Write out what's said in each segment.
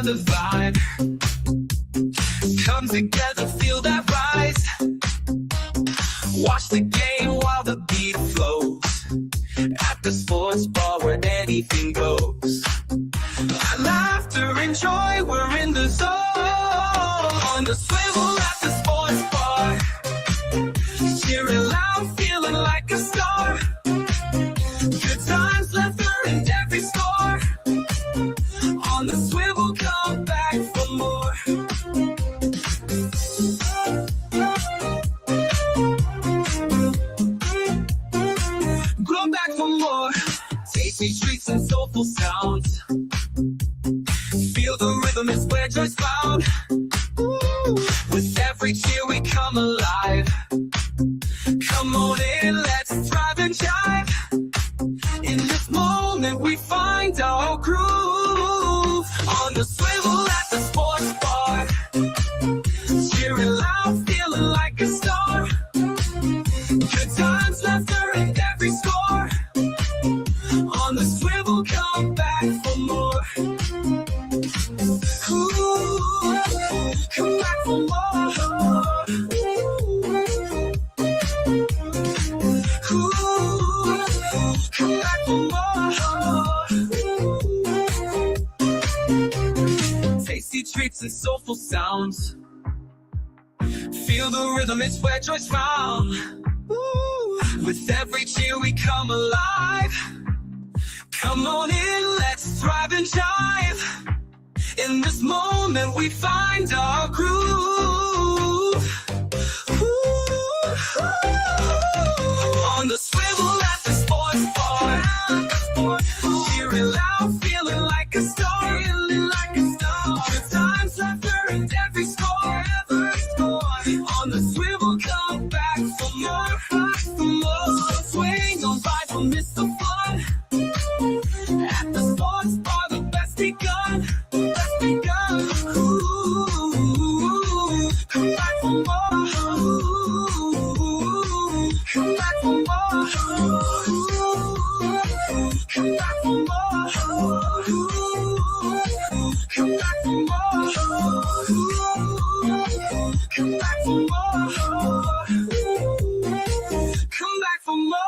the vibe. Come together, feel that rise. Watch the game while the beat flows. At the sports bar where anything goes. Laughter and joy, we're in the zone. On the swivel at the sports bar. Cheering loud, feeling like a star. Good times, laughter and every score. On the swivel, come back for more. Come back for more. Tasty treats and soulful sounds. Feel the rhythm is where joy's found. Ooh. With every cheer we come alive. Come on in, let's thrive and jive. In this moment we find our groove. On the swivel at the sports bar. Cheering loud, feeling like a star. Good times, laughter and every score. On the swivel, come back for more. Ooh, come back for more. Ooh, come back for more. Tasty treats and soulful sounds. Feel the rhythm, it's where joy's found. Ooh, with every cheer we come alive. Come on in, let's thrive and jive. In this moment we find our groove. Ooh, on the swivel at the sports bar. Cheering loud, feeling like a star. Good times, laughter and every score. On the swivel, come back for more. Swing on by, don't miss the fun. At the sports bar, the best begun. Ooh, come back for more. Ooh, come back for more. Ooh, come back for more. Ooh, come back for more. Ooh, come back for more. Come back for more.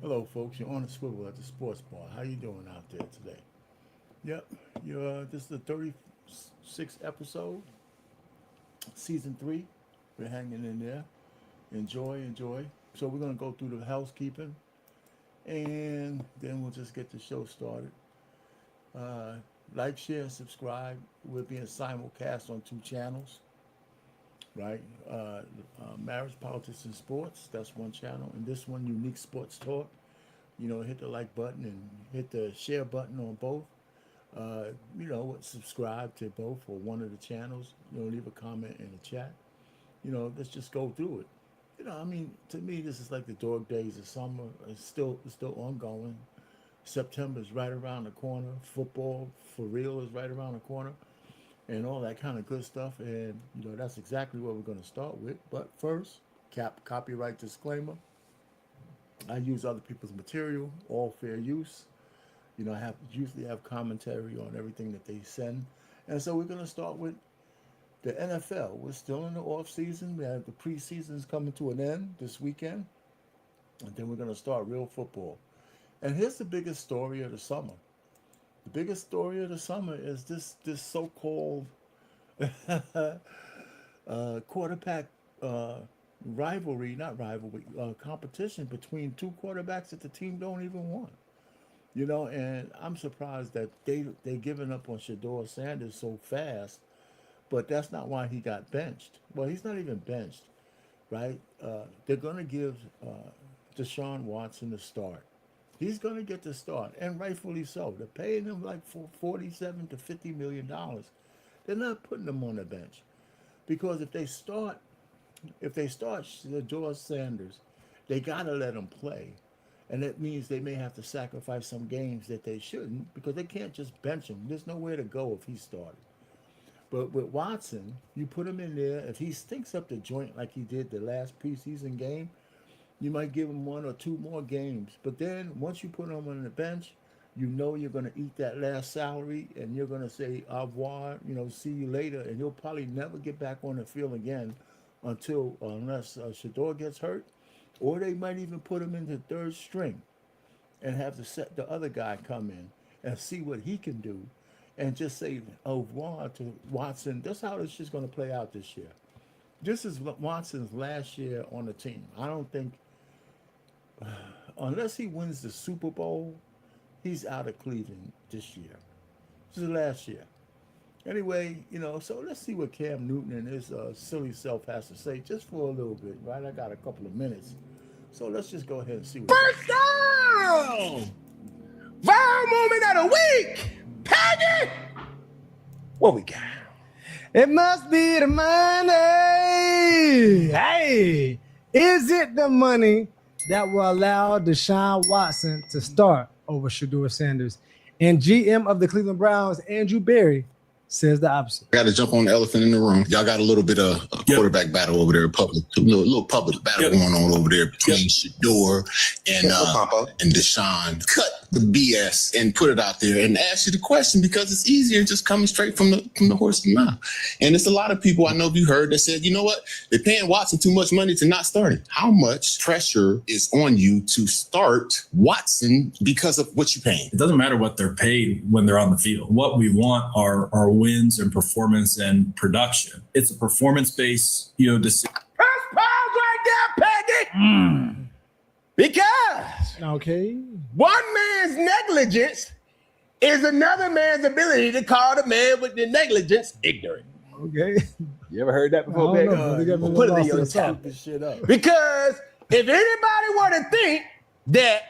Hello, folks. You're on the swivel at the sports bar. How you doing out there today? Yep, you're. This is the 36th episode, season 3. We're hanging in there. Enjoy, enjoy. So we're gonna go through the housekeeping, and then we'll just get the show started. Uh, like, share, subscribe. We're being simulcast on 2 channels, right? Marriage, Politics, and Sports. That's one channel, and this one, Unique Sports Talk. Hit the like button and hit the share button on both. Subscribe to both or one of the channels. Leave a comment in the chat. Let's just go through it. To me, this is like the dog days of summer. It's still ongoing. September is right around the corner. Football for real is right around the corner, and all that kind of good stuff. And that's exactly what we're going to start with. But first, copyright disclaimer. I use other people's material, all fair use. I usually have commentary on everything that they send. And so we're going to start with the NFL. We're still in the off season. We have the preseason's coming to an end this weekend. And then we're going to start real football. And here's the biggest story of the summer. The biggest story of the summer is this so-called quarterback rivalry, not rivalry, competition between two quarterbacks that the team don't even want. You know, and I'm surprised that they giving up on Shador Sanders so fast, but that's not why he got benched. Well, he's not even benched, right? They're going to give Deshaun Watson the start. He's going to get the start, and rightfully so. They're paying him like for 47 to $50 million. They're not putting him on the bench because if they start George Sanders, they gotta let him play, and that means they may have to sacrifice some games that they shouldn't because they can't just bench him. There's nowhere to go if he started. But with Watson, you put him in there. If he stinks up the joint like he did the last preseason game, you might give him one or two more games. But then once you put him on the bench, you know you're going to eat that last salary and you're going to say au revoir, see you later. And you'll probably never get back on the field again unless Shador gets hurt. Or they might even put him into third string and have the other guy come in and see what he can do and just say au revoir to Watson. That's how this is going to play out this year. This is Watson's last year on the team. I don't think, unless he wins the Super Bowl, he's out of Cleveland this year. This is last year. Anyway, so let's see what Cam Newton and his silly self has to say just for a little bit, right? I got a couple of minutes. So let's just go ahead and see what First down! Viral moment of the week! Peggy! What we got? It must be the money. Hey, is it the money that will allow Deshaun Watson to start over Shador Sanders? And GM of the Cleveland Browns, Andrew Berry, says the opposite. I got to jump on the elephant in the room. Y'all got a little bit of a quarterback battle over there, little public battle going on over there between Shador and Deshaun. Cut the BS and put it out there and ask you the question because it's easier just coming straight from the horse's mouth. And it's a lot of people I know you heard that said, you know what, they're paying Watson too much money to not start him. How much pressure is on you to start Watson because of what you're paying? It doesn't matter what they're paid when they're on the field. What we want are wins and performance and production. It's a performance-based, decision. Press pause right there, Peggy! Because one man's negligence is another man's ability to call the man with the negligence ignorant. Okay. You ever heard that before, Peggy? Well, Put it in your top. this shit up. Because if anybody were to think that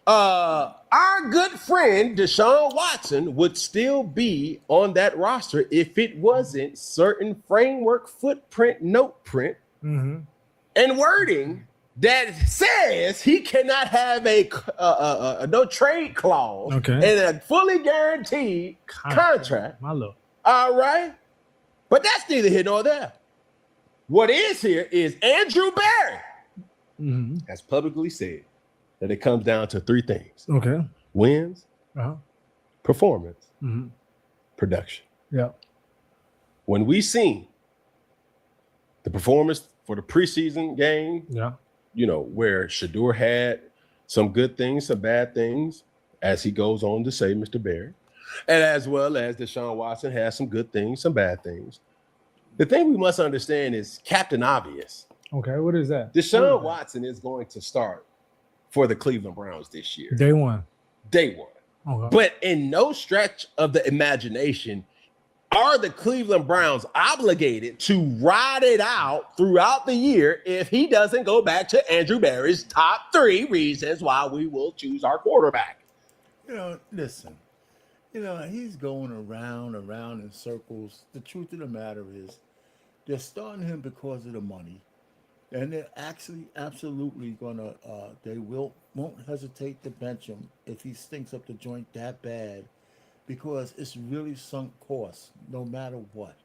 our good friend Deshaun Watson would still be on that roster if it wasn't certain framework, footprint, note print, and wording that says he cannot have a no trade clause and a fully guaranteed contract. My lord. All right. But that's neither here nor there. What is here is Andrew Berry has publicly said that it comes down to three things. Okay. Wins, performance, production. Yeah. When we seen the performance for the preseason game, where Shador had some good things, some bad things, as he goes on to say, Mr. Berry, and as well as Deshaun Watson has some good things, some bad things. The thing we must understand is Captain Obvious. Okay, what is that? Deshaun Watson is going to start for the Cleveland Browns this year. Day one. Okay. But in no stretch of the imagination are the Cleveland Browns obligated to ride it out throughout the year if he doesn't go back to Andrew Berry's top 3 reasons why we will choose our quarterback. Listen, he's going around in circles. The truth of the matter is they're starting him because of the money. And they're actually absolutely gonna they won't hesitate to bench him if he stinks up the joint that bad, because it's really sunk cost no matter what.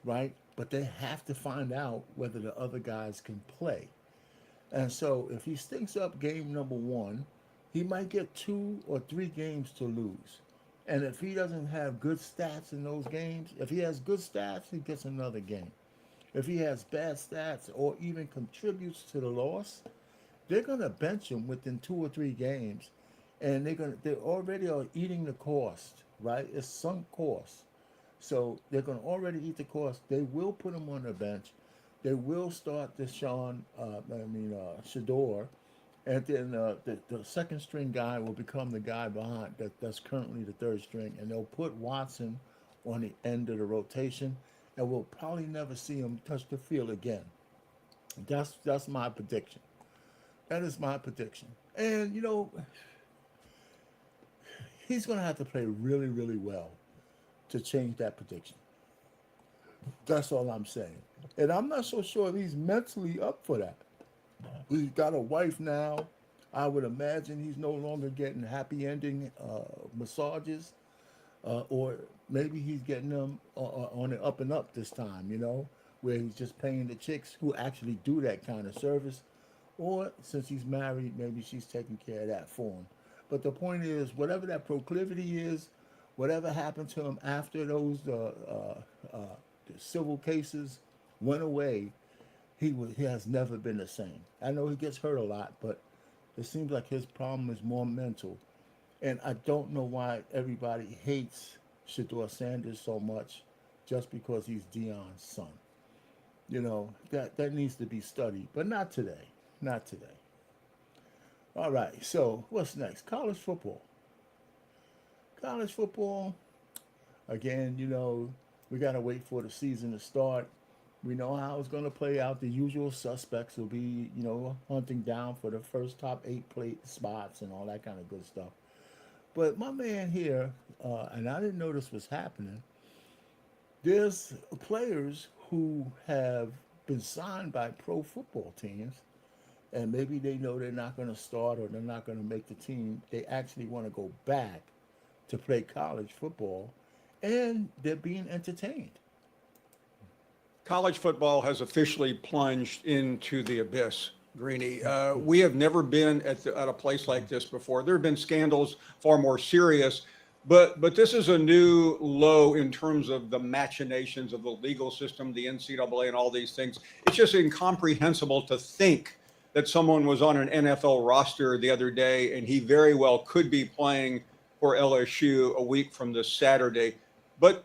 Right? But they have to find out whether the other guys can play. And so if he stinks up game number 1, he might get 2 or 3 games to lose. And if he doesn't have good stats in those games, if he has good stats, he gets another game. If he has bad stats or even contributes to the loss, they're going to bench him within 2 or 3 games, and they already are eating the cost, right? It's sunk cost. So they're going to already eat the cost. They will put him on the bench. They will start Shador, and then the second string guy will become the guy behind that's currently the third string, and they'll put Watson on the end of the rotation, and we'll probably never see him touch the field again. That's my prediction. That is my prediction. And he's going to have to play really, really well to change that prediction. That's all I'm saying. And I'm not so sure if he's mentally up for that. He's got a wife now. I would imagine he's no longer getting happy ending massages, or maybe he's getting them on the up and up this time, where he's just paying the chicks who actually do that kind of service. Or since he's married, maybe she's taking care of that for him. But the point is, whatever that proclivity is, whatever happened to him after those the civil cases went away, he has never been the same. I know he gets hurt a lot, but it seems like his problem is more mental. And I don't know why everybody hates Shedeur Sanders so much just because he's Deion's son. That needs to be studied, but not today. Not today. All right, so what's next? College football. College football, again, we got to wait for the season to start. We know how it's going to play out. The usual suspects will be, hunting down for the first top 8 plate spots and all that kind of good stuff. But my man here, and I didn't know this was happening, there's players who have been signed by pro football teams, and maybe they know they're not going to start or they're not going to make the team. They actually want to go back to play college football, and they're being entertained. College football has officially plunged into the abyss, Greeny. We have never been at a place like this before. There have been scandals far more serious, but this is a new low in terms of the machinations of the legal system, the NCAA, and all these things. It's just incomprehensible to think that someone was on an NFL roster the other day, and he very well could be playing for LSU a week from this Saturday. But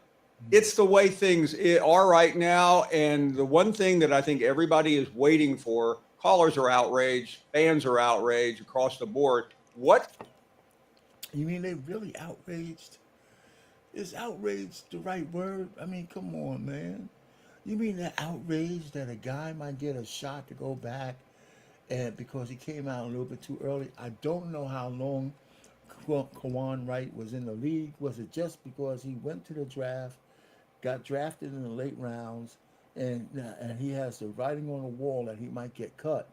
it's the way things are right now. And the one thing that I think everybody is waiting for, callers are outraged, fans are outraged across the board. What? You mean they really outraged? Is outraged the right word? I mean, come on, man. You mean they're outraged that a guy might get a shot to go back and because he came out a little bit too early? I don't know how long Kawan Wright was in the league. Was it just because he went to the draft, got drafted in the late rounds, and he has the writing on the wall that he might get cut,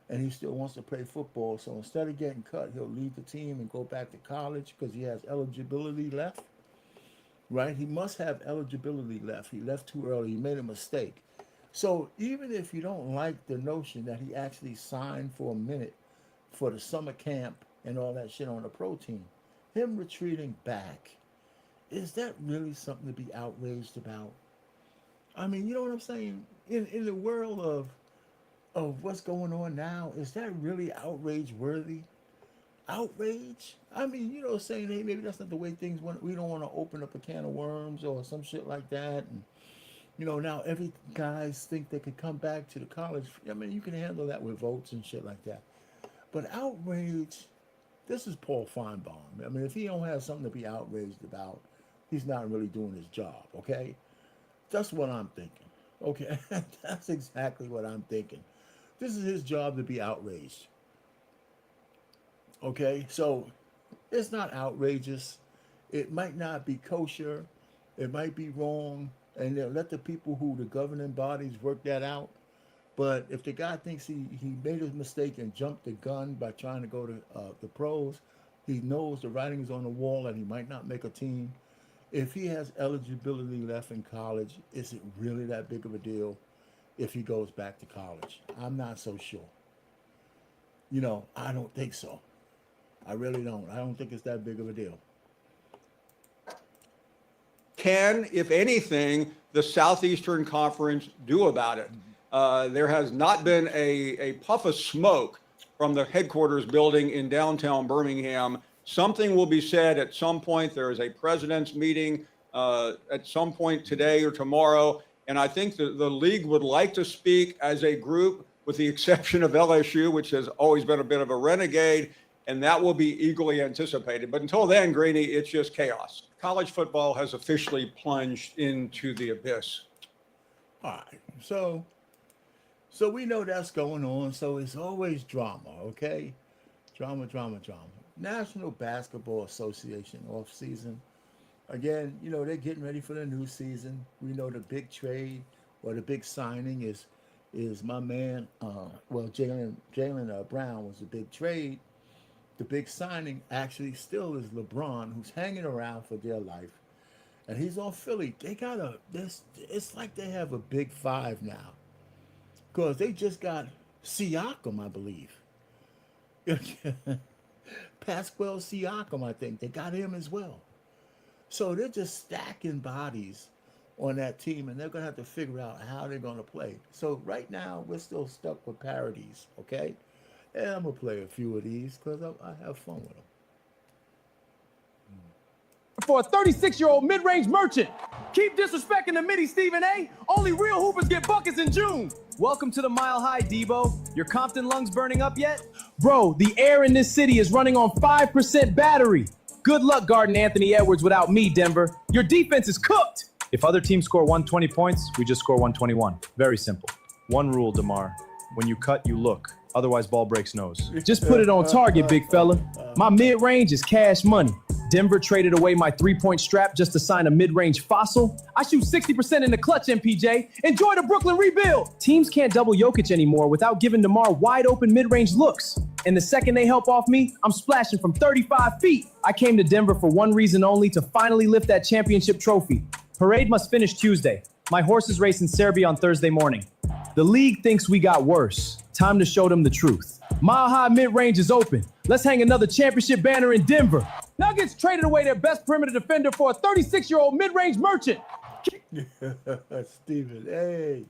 and he still wants to play football? So instead of getting cut, he'll leave the team and go back to college because he has eligibility left, right? He must have eligibility left. He left too early. He made a mistake. So even if you don't like the notion that he actually signed for a minute for the summer camp and all that shit on the pro team, him retreating back, is that really something to be outraged about? I mean, you know what I'm saying? In the world of what's going on now, is that really outrage worthy? Outrage? I mean, saying, hey, maybe that's not the way things went. We don't want to open up a can of worms or some shit like that. And, now every guys think they could come back to the college. I mean, you can handle that with votes and shit like that. But outrage, this is Paul Feinbaum. I mean, if he don't have something to be outraged about, he's not really doing his job, okay? That's what I'm thinking, okay? That's exactly what I'm thinking. This is his job to be outraged, okay? So it's not outrageous. It might not be kosher. It might be wrong. And they'll let the people who the governing bodies work that out. But if the guy thinks he made a mistake and jumped the gun by trying to go to the pros, he knows the writing's on the wall and he might not make a team. If he has eligibility left in college, is it really that big of a deal if he goes back to college? I'm not so sure. I don't think so. I really don't. I don't think it's that big of a deal. Can, if anything, the Southeastern Conference do about it? There has not been a puff of smoke from the headquarters building in downtown Birmingham. Something will be said at some point. There is a president's meeting at some point today or tomorrow. And I think the league would like to speak as a group, with the exception of LSU, which has always been a bit of a renegade, and that will be eagerly anticipated. But until then, Greeny, it's just chaos. College football has officially plunged into the abyss. All right. So we know that's going on. So it's always drama, okay? Drama. National Basketball Association off season. Again, you know, they're getting ready for the new season. We know the big trade or the big signing is my man. Jaylen Brown was a big trade. The big signing actually still is LeBron, who's hanging around for dear life, and he's on Philly. They got it's like they have a big five now, because they just got Siakam, I believe. Pascal Siakam, I think they got him as well. So they're just stacking bodies on that team, and they're going to have to figure out how they're going to play. So right now, we're still stuck with parodies, okay? And I'm going to play a few of these because I have fun with them. For a 36-year-old mid-range merchant. Keep disrespecting the midi, Stephen A. Only real hoopers get buckets in June. Welcome to the Mile High, Debo. Your Compton lungs burning up yet? Bro, the air in this city is running on 5% battery. Good luck guarding Anthony Edwards without me, Denver. Your defense is cooked. If other teams score 120 points, we just score 121. Very simple. One rule, DeMar. When you cut, you look. Otherwise, ball breaks nose. Just put it on target, big fella. My mid-range is cash money. Denver traded away my three-point strap just to sign a mid-range fossil. I shoot 60% in the clutch, MPJ. Enjoy the Brooklyn rebuild. Teams can't double Jokic anymore without giving DeMar wide-open mid-range looks. And the second they help off me, I'm splashing from 35 feet. I came to Denver for one reason only, to finally lift that championship trophy. Parade must finish Tuesday. My horses race in Serbia on Thursday morning. The league thinks we got worse. Time to show them the truth. Mile High mid-range is open. Let's hang another championship banner in Denver. Nuggets traded away their best perimeter defender for a 36-year-old mid-range merchant. Stephen A.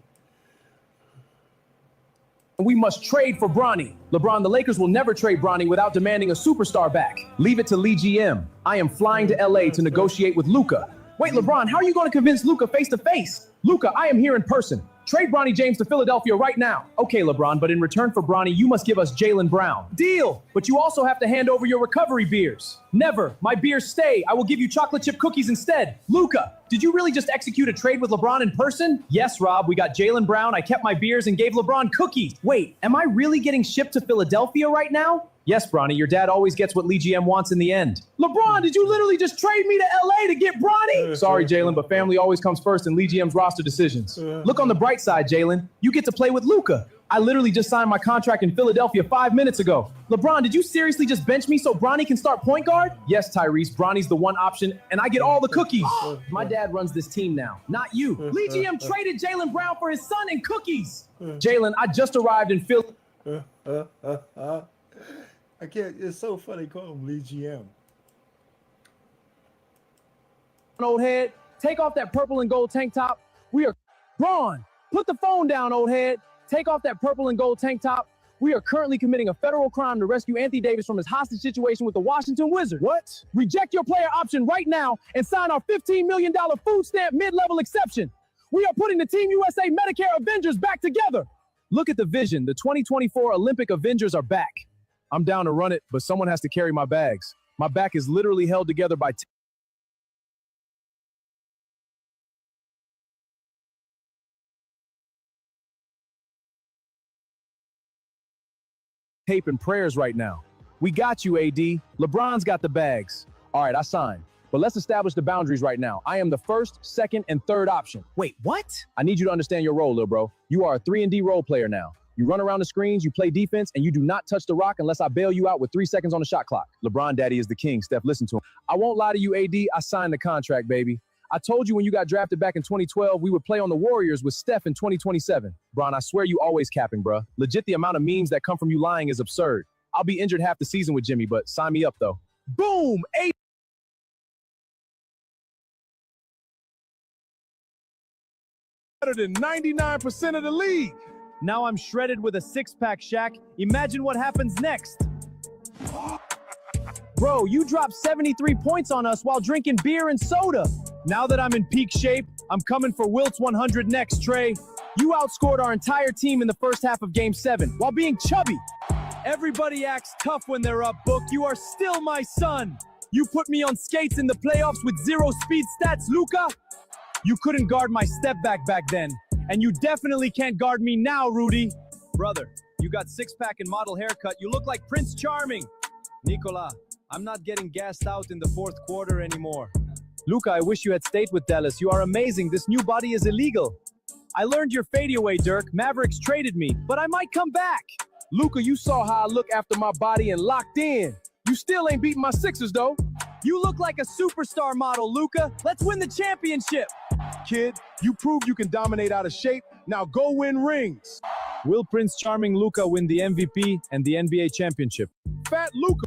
We must trade for Bronny. LeBron, the Lakers will never trade Bronny without demanding a superstar back. Leave it to Lee GM. I am flying to LA to negotiate with Luka. Wait, LeBron, how are you going to convince Luka face to face? Luka, I am here in person. Trade Bronny James to Philadelphia right now. Okay, LeBron, but in return for Bronny, you must give us Jaylen Brown. Deal, but you also have to hand over your recovery beers. Never. My beers stay. I will give you chocolate chip cookies instead. Luka, did you really just execute a trade with LeBron in person? Yes, Rob, we got Jaylen Brown. I kept my beers and gave LeBron cookies. Wait, am I really getting shipped to Philadelphia right now? Yes, Bronny, your dad always gets what Lee GM wants in the end. LeBron, did you literally just trade me to LA to get Bronny? Sorry, Jalen, but family always comes first in Lee GM's roster decisions. Look on the bright side, Jalen. You get to play with Luka. I literally just signed my contract in Philadelphia 5 minutes ago. LeBron, did you seriously just bench me so Bronny can start point guard? Yes, Tyrese, Bronny's the one option, and I get all the cookies. My dad runs this team now, not you. Lee GM traded Jaylen Brown for his son and cookies. Jalen, I just arrived in Philly. I can't, it's so funny, call him Lee GM. Old head, take off that purple and gold tank top. We are Braun. Put the phone down, old head. Take off that purple and gold tank top. We are currently committing a federal crime to rescue Anthony Davis from his hostage situation with the Washington Wizards. What? Reject your player option right now and sign our $15 million food stamp mid-level exception. We are putting the Team USA Medicare Avengers back together. Look at the vision. The 2024 Olympic Avengers are back. I'm down to run it, but someone has to carry my bags. My back is literally held together by tape and prayers right now. We got you, AD. LeBron's got the bags. All right, I signed. But let's establish the boundaries right now. I am the first, second, and third option. Wait, what? I need you to understand your role, little bro. You are a 3-and-D role player now. You run around the screens, you play defense, and you do not touch the rock unless I bail you out with 3 seconds on the shot clock. LeBron daddy is the king. Steph, listen to him. I won't lie to you, AD. I signed the contract, baby. I told you when you got drafted back in 2012, we would play on the Warriors with Steph in 2027. Bron, I swear you always capping, bruh. Legit, the amount of memes that come from you lying is absurd. I'll be injured half the season with Jimmy, but sign me up, though. Boom! AD. Better than 99% of the league. Now I'm shredded with a six-pack, Shaq. Imagine what happens next. Bro, you dropped 73 points on us while drinking beer and soda. Now that I'm in peak shape, I'm coming for Wilt's 100 next, Trey. You outscored our entire team in the first half of Game 7 while being chubby. Everybody acts tough when they're up, Book. You are still my son. You put me on skates in the playoffs with 0 speed stats, Luka. You couldn't guard my step back then, and you definitely can't guard me now, Rudy. Brother, you got six-pack and model haircut. You look like Prince Charming. Nicola, I'm not getting gassed out in the fourth quarter anymore. Luka, I wish you had stayed with Dallas. You are amazing. This new body is illegal. I learned your fadeaway, Dirk. Mavericks traded me, but I might come back. Luka, you saw how I look after my body and locked in. You still ain't beating my Sixers, though. You look like a superstar model, Luka. Let's win the championship. Kid, you proved you can dominate out of shape. Now go win rings. Will Prince Charming Luka win the MVP and the NBA championship? Fat Luka.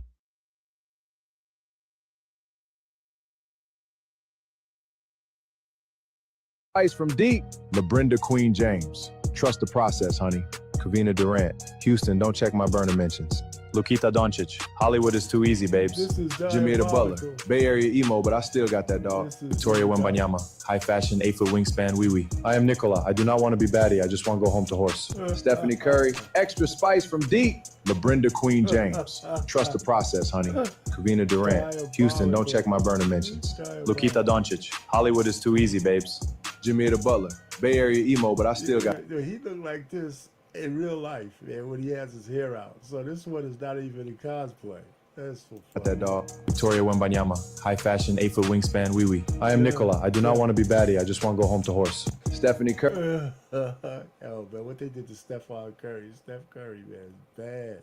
Ice from deep. LaBrinda Queen James. Trust the process, honey. Kavina Durant. Houston, don't check my burner mentions. Lukita Doncic. Hollywood is too easy, babes. Jimmy the Butler. Bay Area emo, but I still got that dog. Victoria Wembanyama. High fashion, 8-foot wingspan, wee-wee. I am Nicola. I do not want to be baddie. I just want to go home to horse. Stephanie Curry. Extra spice from deep. LaBrinda Queen James. Trust the process, honey. Kavina Durant. Houston, don't check my burner mentions. Lukita Doncic. Hollywood is too easy, babes. Jimmy the Butler. Bay Area emo, but I still got... He looked like this in real life, man, when he has his hair out. So this one is not even in cosplay. That's so funny. That dog. Victoria Wembanyama. High fashion, 8-foot wingspan, wee-wee. I am Nicola. I do not want to be baddie. I just want to go home to horse. Stephanie Curry. Oh, man, what they did to Steph Curry, man, is bad.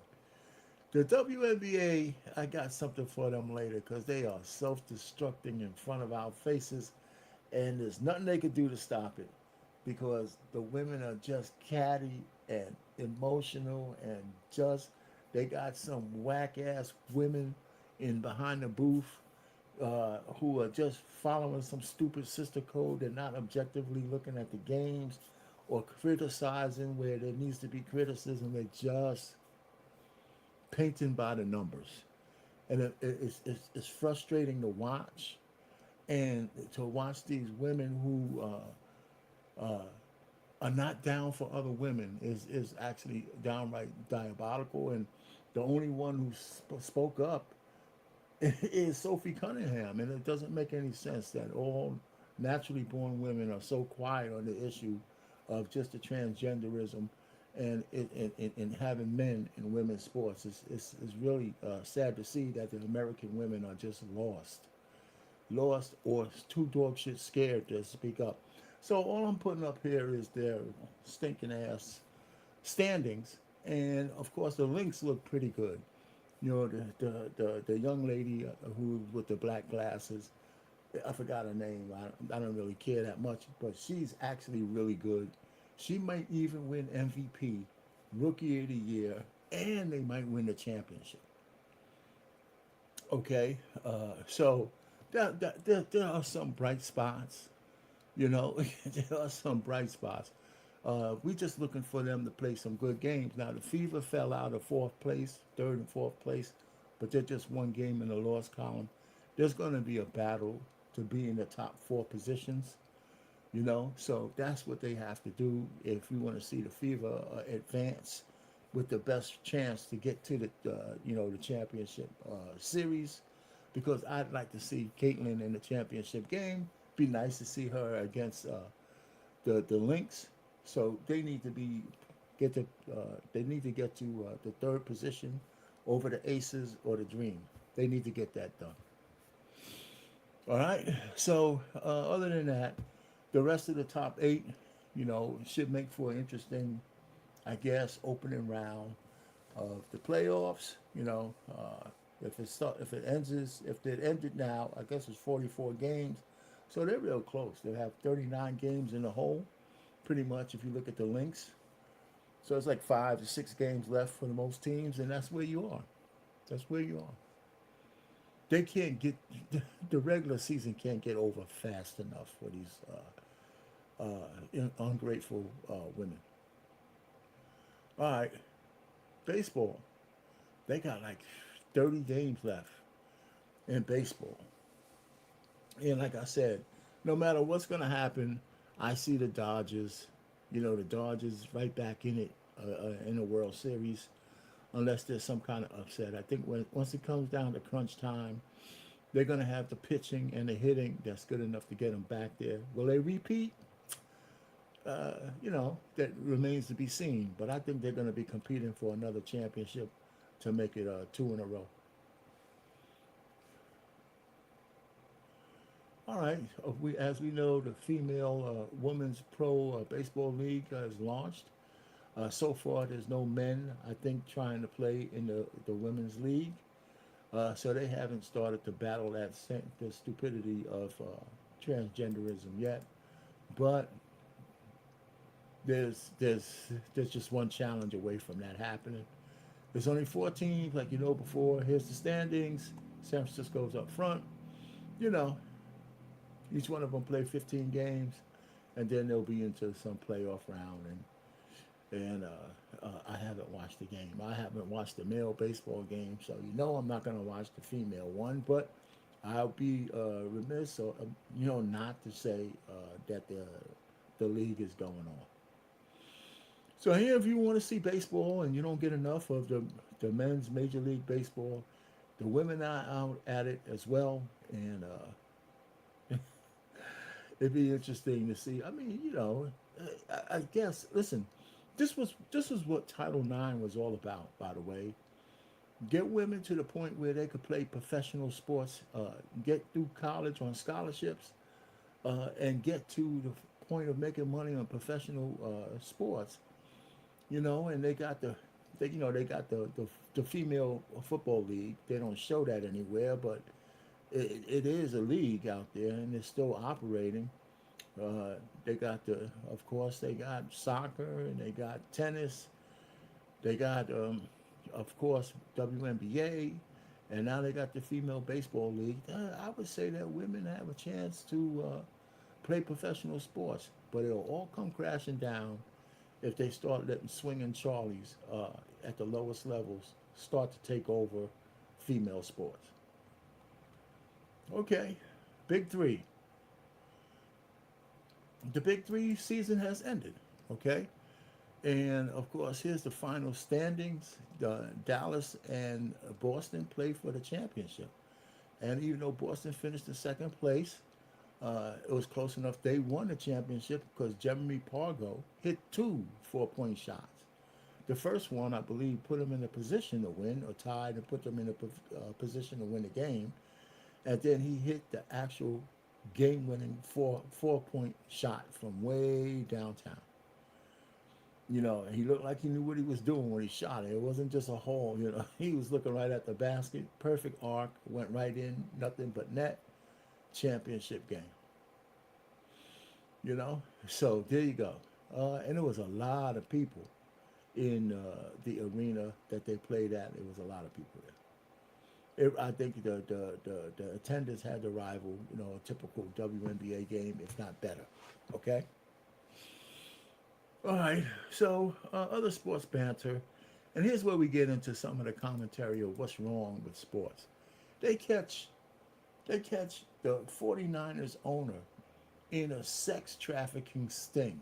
The WNBA, I got something for them later because they are self-destructing in front of our faces, and there's nothing they could do to stop it because the women are just catty and emotional and just, they got some whack-ass women in behind the booth who are just following some stupid sister code. They're not objectively looking at the games or criticizing where there needs to be criticism. They're just painting by the numbers. And it's frustrating to watch, and to watch these women who are not down for other women is actually downright diabolical. And the only one who spoke up is Sophie Cunningham, and it doesn't make any sense that all naturally born women are so quiet on the issue of just the transgenderism and in having men in women's sports. It's really sad to see that the American women are just lost or too dog shit scared to speak up. So all I'm putting up here is their stinking ass standings, and of course the Lynx look pretty good. You know, the young lady who with the black glasses, I forgot her name. I don't really care that much, but she's actually really good. She might even win MVP, Rookie of the Year, and they might win the championship. Okay, so there are some bright spots. You know, there are some bright spots. We just looking for them to play some good games. Now, the Fever fell out of third and fourth place, but they're just one game in the loss column. There's going to be a battle to be in the top 4 positions, you know, so that's what they have to do if we want to see the Fever advance with the best chance to get to the, the championship series, because I'd like to see Caitlin in the championship game. Be nice to see her against the Lynx. So they need to get to the 3rd position over the Aces or the Dream. They need to get that done. All right. So other than that, the rest of the top 8, should make for an interesting, I guess, opening round of the playoffs. If it ended now, I guess it's 44 games. So they're real close. They have 39 games in the hole, pretty much, if you look at the Lynx. So it's like 5 to 6 games left for the most teams, and that's where you are. That's where you are. They can't get, the regular season can't get over fast enough for these ungrateful women. All right, baseball. They got like 30 games left in baseball. And like I said, no matter what's going to happen, I see the Dodgers. The Dodgers right back in it in the World Series, unless there's some kind of upset. I think once it comes down to crunch time, they're going to have the pitching and the hitting that's good enough to get them back there. Will they repeat? That remains to be seen. But I think they're going to be competing for another championship to make it 2 in a row. All right. As we know, the female women's pro baseball league has launched. So far, there's no men, I think, trying to play in the women's league. So they haven't started to battle the stupidity of transgenderism yet. But there's just one challenge away from that happening. There's only 4 teams, like before. Here's the standings. San Francisco's up front. Each one of them play 15 games, and then they'll be into some playoff round. And I haven't watched the game. I haven't watched the male baseball game, so I'm not going to watch the female one. But I'll be remiss, not to say that the league is going on. So here, if you want to see baseball and you don't get enough of the men's Major League Baseball, the women are out at it as well, and it'd be interesting to see. I mean, I guess. Listen, this was what Title IX was all about. By the way, get women to the point where they could play professional sports, get through college on scholarships, and get to the point of making money on professional sports. And they got the female football league. They don't show that anywhere, but it is a league out there, and it's still operating. They got of course, they got soccer, and they got tennis. They got, of course, WNBA, and now they got the female baseball league. I would say that women have a chance to play professional sports, but it'll all come crashing down if they start letting swinging Charlies at the lowest levels start to take over female sports. Okay, Big 3. The Big 3 season has ended, okay? And, of course, here's the final standings. Dallas and Boston play for the championship. And even though Boston finished in second place, it was close enough. They won the championship because Jeremy Pargo hit 2 4-point shots. The first one, I believe, put him in a position to win, or tied and put them in a position to win the game. And then he hit the actual game-winning 4-point shot from way downtown. And he looked like he knew what he was doing when he shot it. It wasn't just a hole, He was looking right at the basket. Perfect arc, went right in, nothing but net. Championship game. So there you go. And there was a lot of people in the arena that they played at. There was a lot of people there. I think the attendance had to rival, a typical WNBA game, if not better. Okay. All right. So other sports banter, and here's where we get into some of the commentary of what's wrong with sports. They catch the 49ers owner in a sex trafficking sting.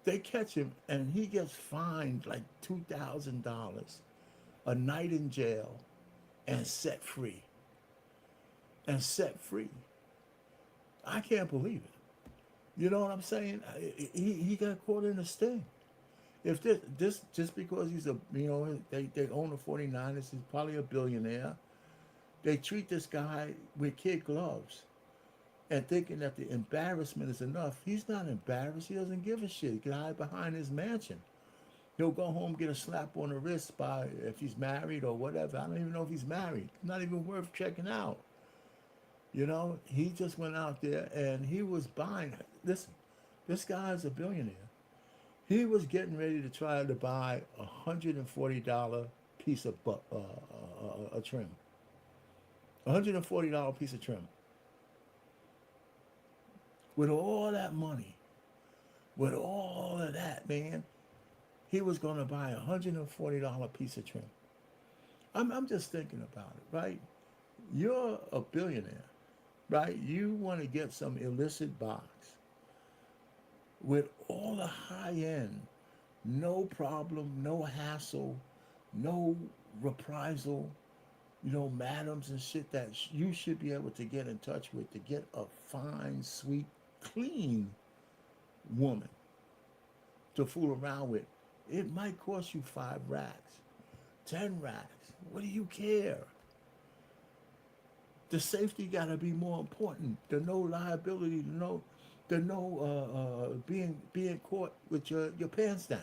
They catch him, and he gets fined like $2,000, a night in jail, and set free. I can't believe it. You know what I'm saying? He got caught in a sting. If this just because he's they own the 49ers, he's probably a billionaire. They treat this guy with kid gloves and thinking that the embarrassment is enough. He's not embarrassed. He doesn't give a shit. He can hide behind his mansion. He'll go home, get a slap on the wrist if he's married or whatever. I don't even know if he's married. Not even worth checking out. He just went out there and he was buying. Listen, this guy's a billionaire. He was getting ready to try to buy $140 piece of a trim. $140 piece of trim. With all that money, with all of that, man, he was going to buy a $140 piece of trim. I'm just thinking about it, right? You're a billionaire, right? You want to get some illicit box with all the high end, no problem, no hassle, no reprisal, madams and shit that you should be able to get in touch with to get a fine, sweet, clean woman to fool around with. It might cost you 5 racks, 10 racks. What do you care? The safety got to be more important. The no liability, the no being caught with your pants down.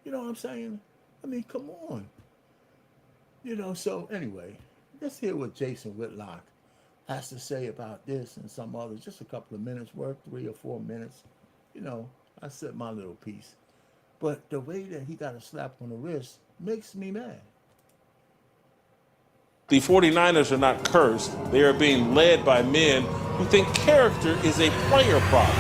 You know what I'm saying? I mean, come on. So anyway, let's hear what Jason Whitlock has to say about this and some others. Just a couple of minutes worth, 3 or 4 minutes. I said my little piece. But the way that he got a slap on the wrist makes me mad. The 49ers are not cursed. They are being led by men who think character is a player problem.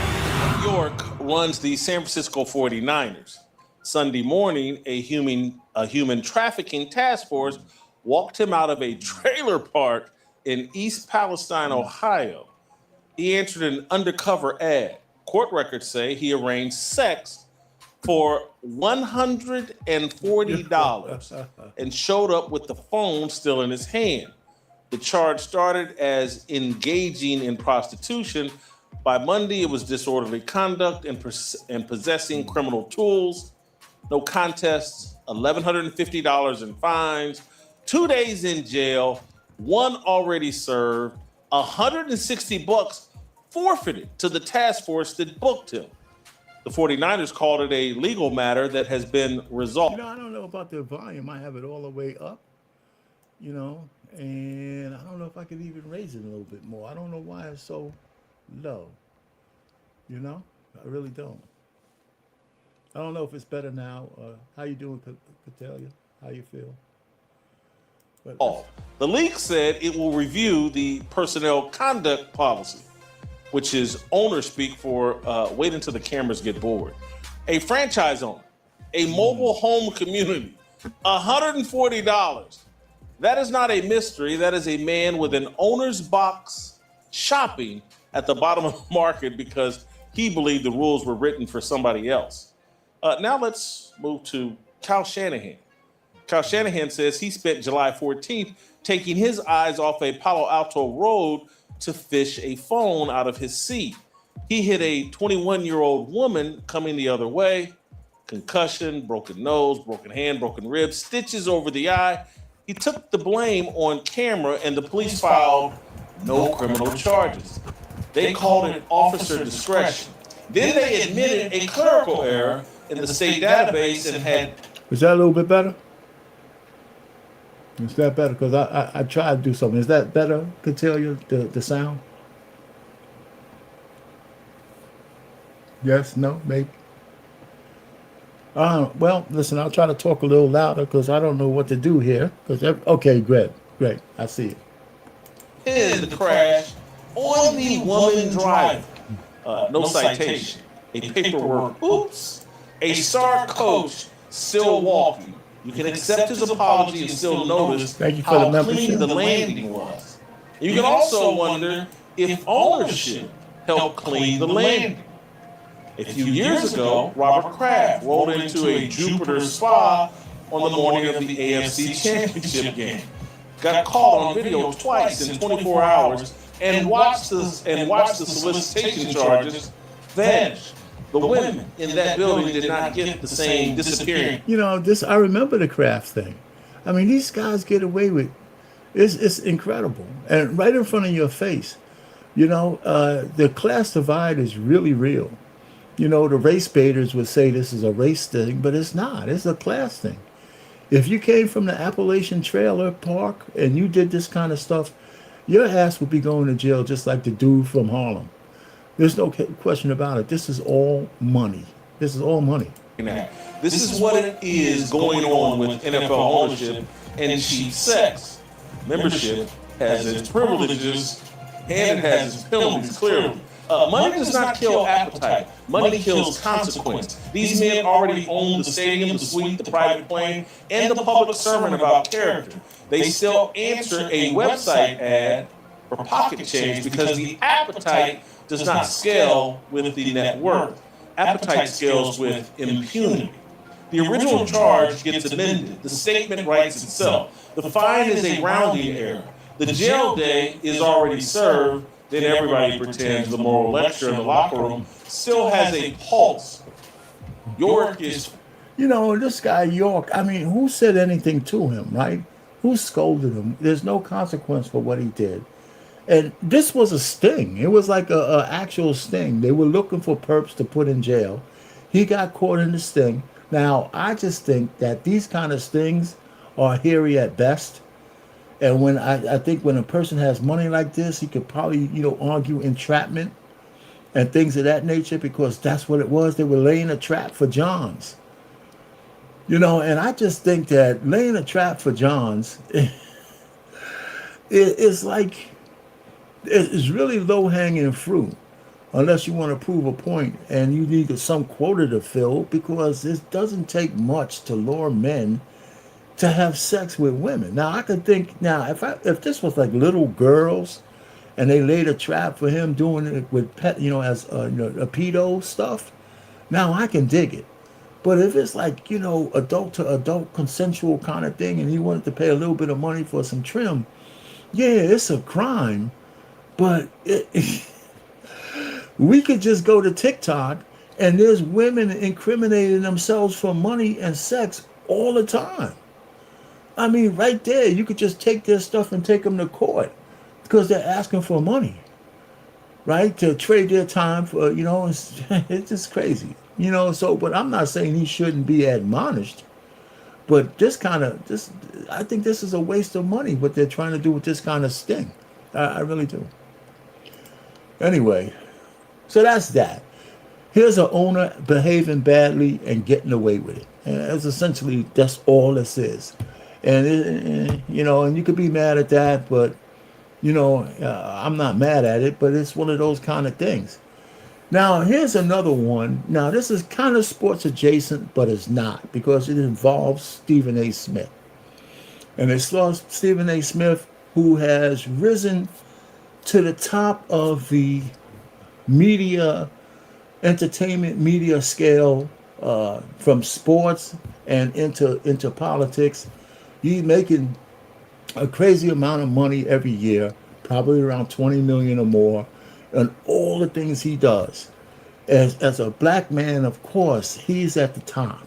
New York runs the San Francisco 49ers. Sunday morning, a human trafficking task force walked him out of a trailer park in East Palestine, Ohio. He answered an undercover ad. Court records say he arranged sex for $140 and showed up with the phone still in his hand. The charge started as engaging in prostitution. By Monday, it was disorderly conduct and possessing criminal tools. No contests, $1,150 in fines, 2 days in jail, 1 already served, $160 forfeited to the task force that booked him. The 49ers called it a legal matter that has been resolved. I don't know about the volume. I have it all the way up, and I don't know if I could even raise it a little bit more. I don't know why it's so low, I really don't. I don't know if it's better now. How you doing, Catalia? How you feel? But the league said it will review the personnel conduct policy, which is owner speak for wait until the cameras get bored. A franchise owner, a mobile home community, $140. That is not a mystery. That is a man with an owner's box shopping at the bottom of the market because he believed the rules were written for somebody else. Now let's move to Kyle Shanahan. Kyle Shanahan says he spent July 14th taking his eyes off a Palo Alto road to fish a phone out of his seat. He hit a 21-year-old woman coming the other way. Concussion, broken nose, broken hand, broken rib, stitches over the eye. He took the blame on camera and the police filed no criminal charges. They called it officer discretion. Then they admitted a clerical error in the state database and had... Is that a little bit better? Is that better? Because I tried to do something. Is that better, Catalia, the sound? Yes, no, maybe? Well, listen, I'll try to talk a little louder because I don't know what to do here. Okay, great. I see it. In the crash on the woman driver. No citation. A paperwork. Oops. A star coach still walking. You can accept his apology and still notice how clean the landing was. You can also wonder if ownership helped clean the landing. A few years ago, Robert Kraft rolled into a Jupiter spa on the morning of the AFC Championship game. Got caught on video twice in 24 hours and watched the solicitation charges vanish. The women in that building did not get the same disappearing. I remember the Kraft thing. I mean, these guys get away with it's incredible. And right in front of your face, the class divide is really real. The race baiters would say this is a race thing, but it's not. It's a class thing. If you came from the Appalachian Trailer Park and you did this kind of stuff, your ass would be going to jail just like the dude from Harlem. There's no question about it. This is all money. This is This is what it is going on with NFL ownership and cheap sex. Membership has its privileges and it has its penalties, clearly. Money does not kill appetite. Money kills consequence. These men already own the stadium, the suite, the private plane, and the public sermon about character. They still answer a website ad for pocket change because the appetite does not scale with the net worth. Appetite scales with impunity. The original charge gets amended. The statement writes itself. The fine is a rounding error. The jail day is already served. Then everybody pretends the moral lecture in the locker room still has a pulse. York is... You know, this guy York, I mean, who said anything to him, right? Who scolded him? There's no consequence for what he did. And this was a sting. It was like a actual sting. They were looking for perps to put in jail. He got caught in the sting. Now, I just think that these kind of stings are hairy at best. And when I think when a person has money like this, he could probably, you know, argue entrapment and things of that nature, because that's what it was. They were laying a trap for Johns. You know, and I just think that laying a trap for Johns is like, it's really low-hanging fruit, unless you want to prove a point and you need some quota to fill, because it doesn't take much to lure men to have sex with women. Now, I could think, now, if this was like little girls and they laid a trap for him doing it with pet, you know, as you know, a pedo stuff, now I can dig it. But if it's like, you know, adult to adult consensual kind of thing, and he wanted to pay a little bit of money for some trim, yeah, it's a crime. But we could just go to TikTok and there's women incriminating themselves for money and sex all the time. I mean, right there, you could just take their stuff and take them to court because they're asking for money, right? To trade their time for, you know, it's just crazy, you know. So, but I'm not saying he shouldn't be admonished, but I think this is a waste of money, what they're trying to do with this kind of sting. I really do. Anyway, so that's that. Here's an owner behaving badly and getting away with it. And that's all this is. And, you know, and you could be mad at that, but, you know, I'm not mad at it, but it's one of those kind of things. Now, here's another one. Now, this is kind of sports adjacent, but it's not, because it involves Stephen A. Smith. And it's Stephen A. Smith, who has risen to the top of the media, entertainment media scale, from sports and into politics. He's making a crazy amount of money every year, probably around 20 million or more, and all the things he does. As a black man, of course, he's at the top.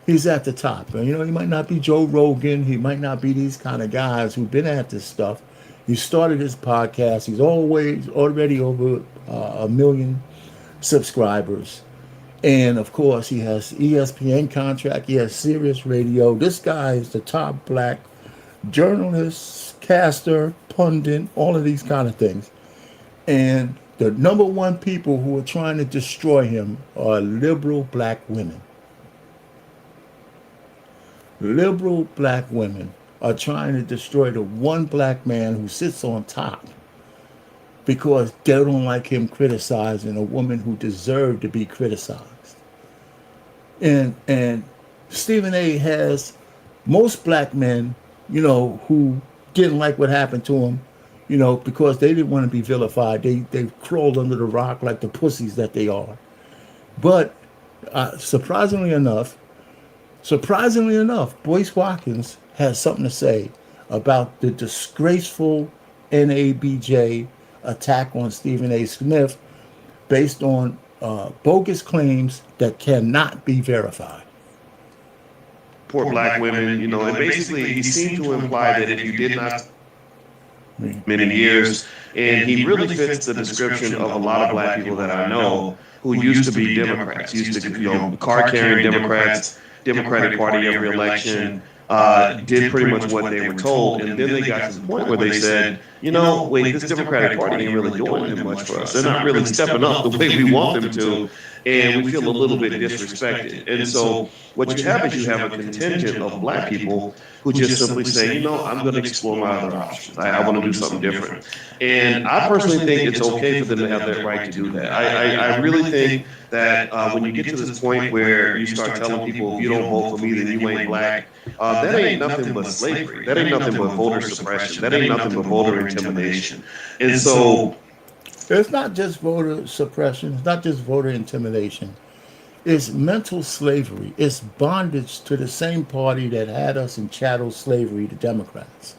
He's at the top. And, you know, he might not be Joe Rogan. He might not be these kind of guys who've been at this stuff. He started his podcast. He's already over 1 million subscribers. And, of course, he has ESPN contract. He has Sirius Radio. This guy is the top black journalist, caster, pundit, all of these kind of things. And the number one people who are trying to destroy him are liberal black women. Liberal black women are trying to destroy the one black man who sits on top because they don't like him criticizing a woman who deserved to be criticized. And Stephen A. has most black men, you know, who didn't like what happened to him, you know, because they didn't want to be vilified. They crawled under the rock like the pussies that they are. But surprisingly enough, Boyce Watkins has something to say about the disgraceful NABJ attack on Stephen A. Smith based on bogus claims that cannot be verified. Poor black women, you know, and basically he seemed to imply that if you did not many years, and he really fits the description of a lot of black people that I know who used to be Democrats, used to, you know, card-carrying Democrats, Democratic Party every election, did pretty much what they were told, and then they got to the point where they said, you know, wait, this Democratic Party ain't really doing much for us. They're not really stepping up the way we want them to, and we feel a little bit disrespected. And so what you have is you have a contingent of black people who just simply say, you know, I'm going to explore my other options. I want to do something different. And I personally think it's okay for them to have that right to do that. I really think that when you get to this point where you start telling people, if you don't vote for me, then you ain't black, that ain't nothing but slavery. That ain't nothing but voter suppression. That ain't nothing but voter intimidation. And so it's not just voter suppression, it's not just voter intimidation. It's mental slavery. It's bondage to the same party that had us in chattel slavery, the Democrats.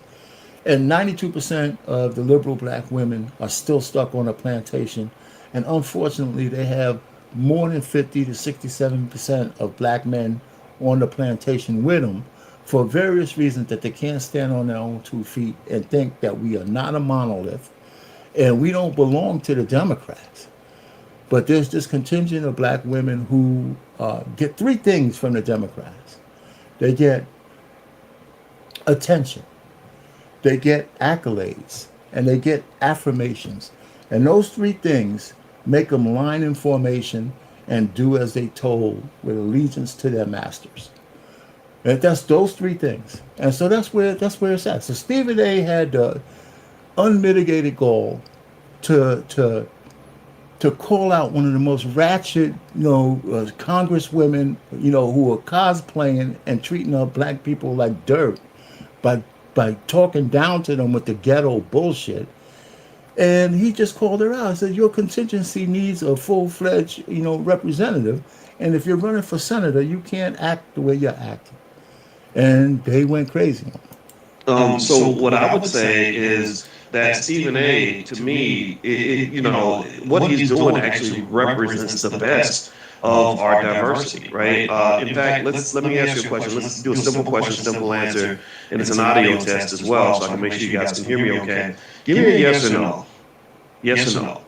And 92% of the liberal black women are still stuck on a plantation. And unfortunately, they have more than 50 to 67% of black men on the plantation with them for various reasons that they can't stand on their own 2 feet and think that we are not a monolith and we don't belong to the Democrats. But there's this contingent of black women who get 3 things from the Democrats. They get attention, they get accolades, and they get affirmations. And those 3 things make them line in formation and do as they told with allegiance to their masters. And that's those 3 things. And so that's where it's at. So Stephen A. had the unmitigated goal to call out one of the most ratchet, congresswomen, who are cosplaying and treating our black people like dirt by talking down to them with the ghetto bullshit. And he just called her out. He said, your contingency needs a full-fledged, representative. And if you're running for senator, you can't act the way you're acting. And they went crazy. So what I would say is that Stephen A., to me, what he's doing actually represents the best of our diversity, right? In fact, let me ask you a question. Let's do a simple question, simple answer, and it's an audio test as well, so I can make sure you guys can hear me okay. Give me a yes or no. Yes or no.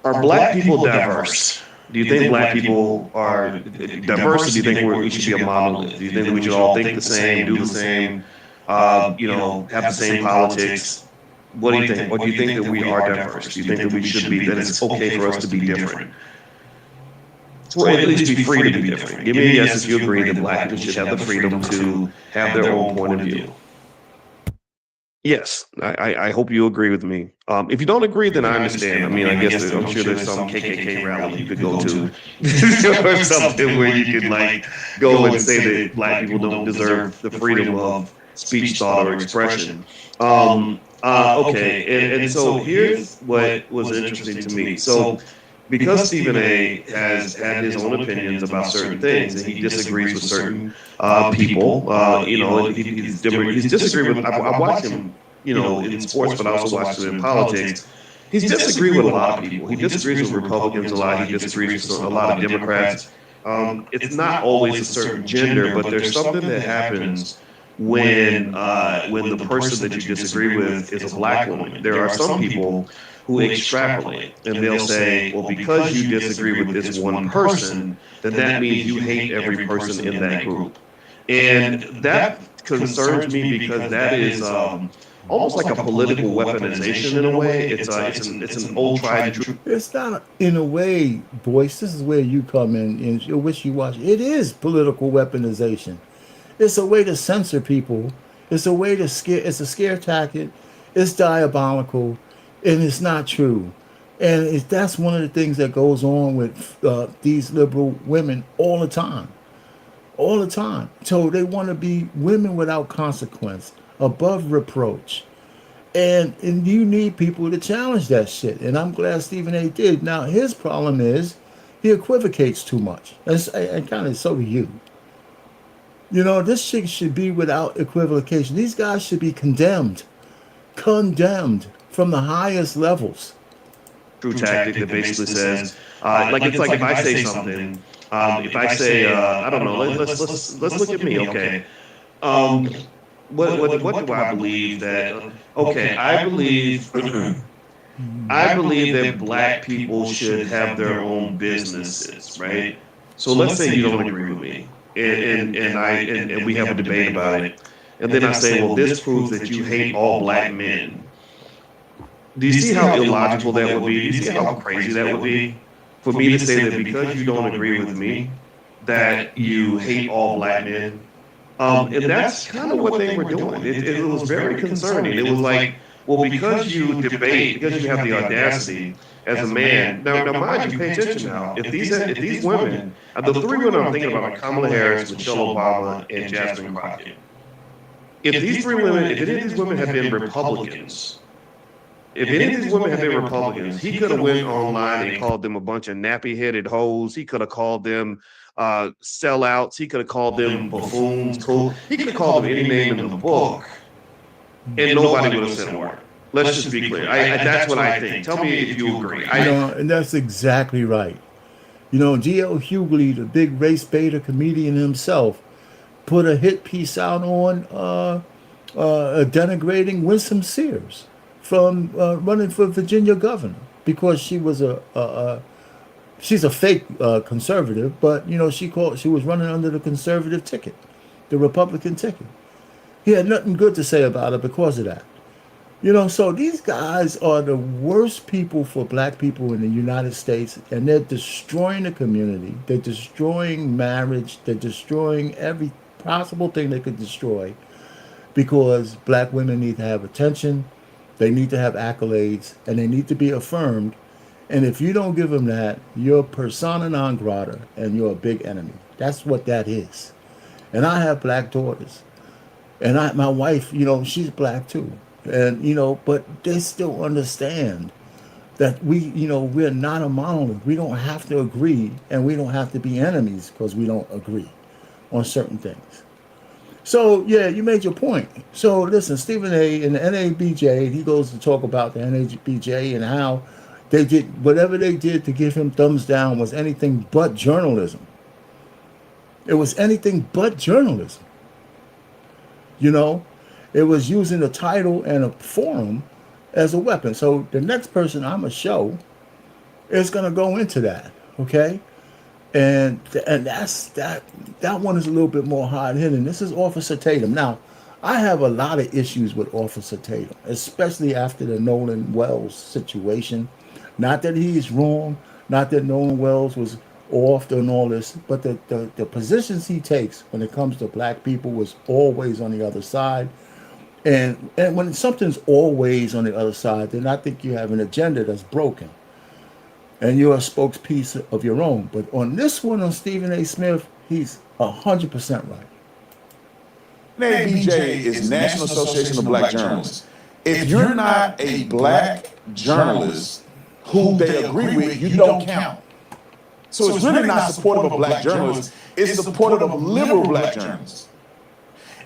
Are black people diverse? Do you think black people are diverse, or do you think we should be a monolith? Do you think that we should all think the same, do the same, have the same politics? What do you think? Or do you think that we are diverse? Do you think that we should be, that it's okay for us to be different? Or at least be free to be different. Give me a yes if you agree that black people should have the freedom to have their own point of view. Yes, I hope you agree with me. If you don't agree, then I understand. I mean, I guess I'm sure there's some KKK rally you could go to or something where you could go and say that black people don't deserve the freedom of speech, thought, or expression. Okay, and so here's what was interesting to me. So because Stephen A. has had his own opinions about certain things, and he disagrees with certain people, he's disagreed with. I watch him, in sports, but I also watch him in politics. He's disagreed with a lot of people. He disagrees with Republicans a lot. He disagrees with a lot of Democrats. It's not always a certain gender, but there's something that happens when the person that you disagree with is a black woman. There are some people who extrapolate, and they'll say, well, because you disagree with this one person, then that means you hate every person in that group. And that concerns me because that is almost like a political weaponization in a way. It's an old tried and true. It's not in a way, Boyce. This is where you come in your wishy-washy. It is political weaponization. It's a way to censor people. It's a way to scare. It's a scare tactic. It's diabolical, and it's not true. And that's one of the things that goes on with these liberal women all the time. All the time. So they want to be women without consequence, above reproach. And you need people to challenge that shit. And I'm glad Stephen A. did. Now, his problem is he equivocates too much. And kind of so do you. This shit should be without equivocation. These guys should be condemned from the highest levels. True tactic that basically says, it's like if I say something, if I say, I don't know, let's look at me, okay. What do I believe that? Okay, I believe that black people should have their own businesses, right? So let's say you don't agree with me, and we have a debate about it, and then I say, well, this proves that you hate all black men. Do you see how illogical that would be? Do you see how crazy that would be for me to say that because you don't agree with me, that you hate all black men? And that's kind of what they were doing. It was very concerning. It was like, well, because you debate, because you have the audacity as a man. Now mind you, pay attention now. If these women, the 3 women I'm thinking about are Kamala Harris, Michelle Obama, and Jasmine Crockett. If any of these women had been Republicans, If any of these women had been Republicans, he could have went online and called them a bunch of nappy-headed hoes. He could have called them sellouts. He could have called them buffoons. He could have called them any name in the book, and nobody would have said a word. Let's just be clear. That's what I think. Tell me if you agree. And that's exactly right. G.L. Hughley, the big race beta comedian himself, put a hit piece out on denigrating Winsome Sears from running for Virginia governor because she was she's a fake conservative, but she was running under the conservative ticket, the Republican ticket. He had nothing good to say about her because of that. So these guys are the worst people for black people in the United States, and they're destroying the community. They're destroying marriage. They're destroying every possible thing they could destroy because black women need to have attention. They need to have accolades, and they need to be affirmed. And if you don't give them that, you're persona non grata, and you're a big enemy. That's what that is. And I have black daughters. And my wife, she's black too. And, but they still understand that we're not a monolith. We don't have to agree, and we don't have to be enemies because we don't agree on certain things. So, yeah, you made your point. So, listen, Stephen A. in the NABJ, he goes to talk about the NABJ and how they did whatever they did to give him thumbs down was anything but journalism. It was anything but journalism. It was using a title and a forum as a weapon. So the next person I'm going to show is going to go into that, okay? And that one is a little bit more hard-hitting. This is Officer Tatum. Now, I have a lot of issues with Officer Tatum, especially after the Nolan Wells situation. Not that he's wrong, not that Nolan Wells was off and all this, but the positions he takes when it comes to black people was always on the other side. And when something's always on the other side, then I think you have an agenda that's broken. And you're a spokespiece of your own. But on this one, on Stephen A. Smith, he's 100% right. NABJ is National Association of Black Journalists. If you're not a black journalist who they agree with, you don't count. So it's really not supportive of black journalists, it's supportive of liberal black journalists.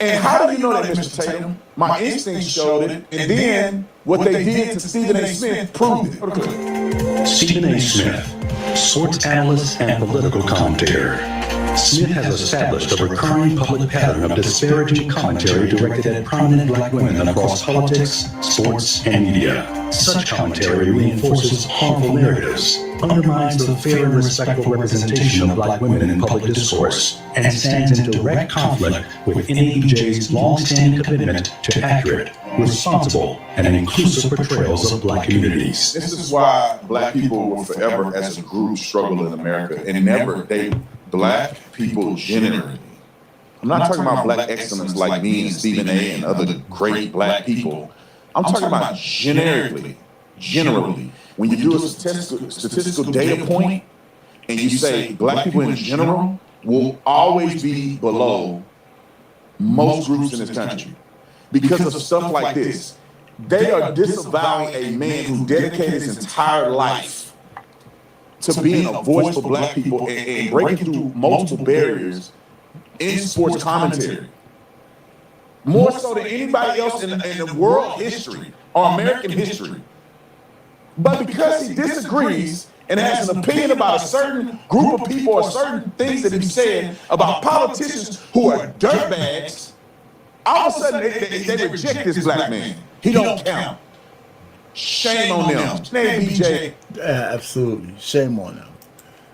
And how do you know that, Mr. Tatum? My instincts showed it, and then what they did to Stephen A. Smith proved it. Stephen A. Smith, sports analyst and political commentator. Smith has established a recurring public pattern of disparaging commentary directed at prominent black women across politics, sports, and media. Such commentary reinforces harmful narratives, undermines the fair and respectful representation of black women in public discourse, and stands in direct conflict with NABJ's long-standing commitment to accurate, responsible, and inclusive portrayals of black communities. This is why black people will forever, as a group, struggle in America and never date black people generally. I'm not talking about black excellence like me and Stephen A. and other great black people. I'm talking about generally. When you do a statistical data point and you say black people in general will always be below most groups in this country because of stuff like this. They are disavowing a man who dedicated his entire life to being a voice for black people and breaking through multiple barriers in sports commentary. More so than anybody else in the world history or American history. But because he disagrees and has an opinion about a certain group of people or certain things that he said about politicians who are dirtbags, all of a sudden they reject this black man. He don't count. Shame on them. BJ. Yeah, absolutely. Shame on them.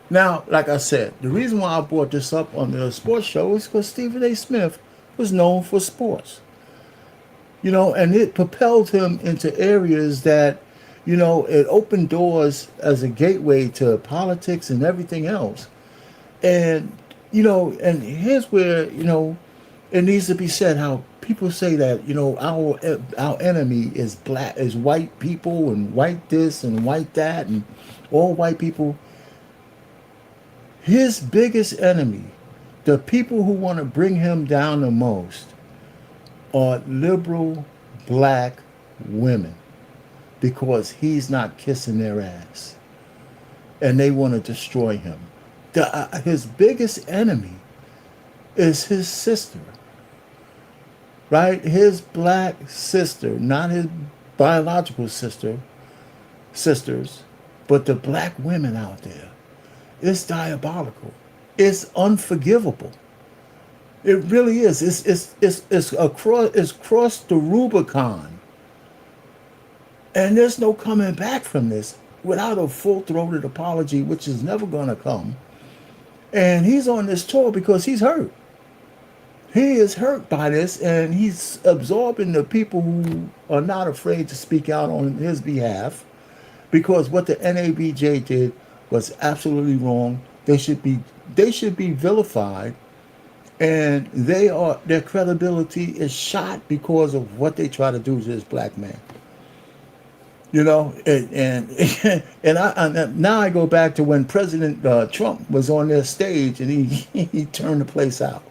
Now, like I said, the reason why I brought this up on the sports show is because Stephen A. Smith was known for sports. And it propelled him into areas that, it opened doors as a gateway to politics and everything else. And, and here's where, it needs to be said how people say that, our enemy is white people and white this and white that and all white people. His biggest enemy, the people who want to bring him down the most, are liberal black women. because he's not kissing their ass. And they want to destroy him. His biggest enemy is his sister. Right? His black sister, not his biological sisters, but the black women out there. It's diabolical. It's unforgivable. It really is. It's crossed the Rubicon. And there's no coming back from this without a full-throated apology, which is never going to come. And he's on this tour because he's hurt. He is hurt by this, and he's absorbing the people who are not afraid to speak out on his behalf, because what the NABJ did was absolutely wrong. They should be vilified, and their credibility is shot because of what they try to do to this black man. You know, and now I go back to when President Trump was on their stage and he turned the place out.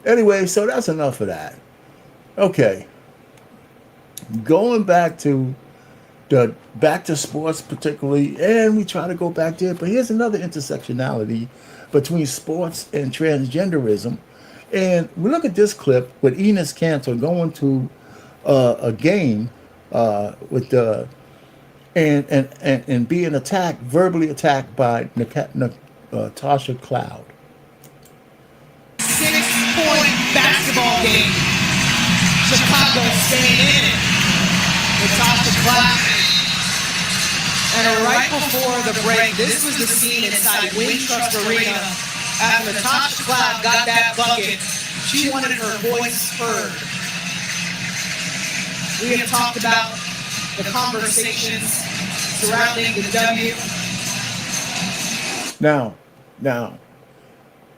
Anyway, so that's enough of that. Okay, going back to sports particularly, and we try to go back there, but here's another intersectionality between sports and transgenderism. And we look at this clip with Enes Kanter going to a game with the and being verbally attacked by Natasha Cloud. 6-point basketball game. Chicago staying in it. Natasha Cloud. And right before the break, this was the scene inside Wintrust Arena. After Natasha Cloud got that bucket, she wanted her voice heard. We have talked about the conversations surrounding the W. Now,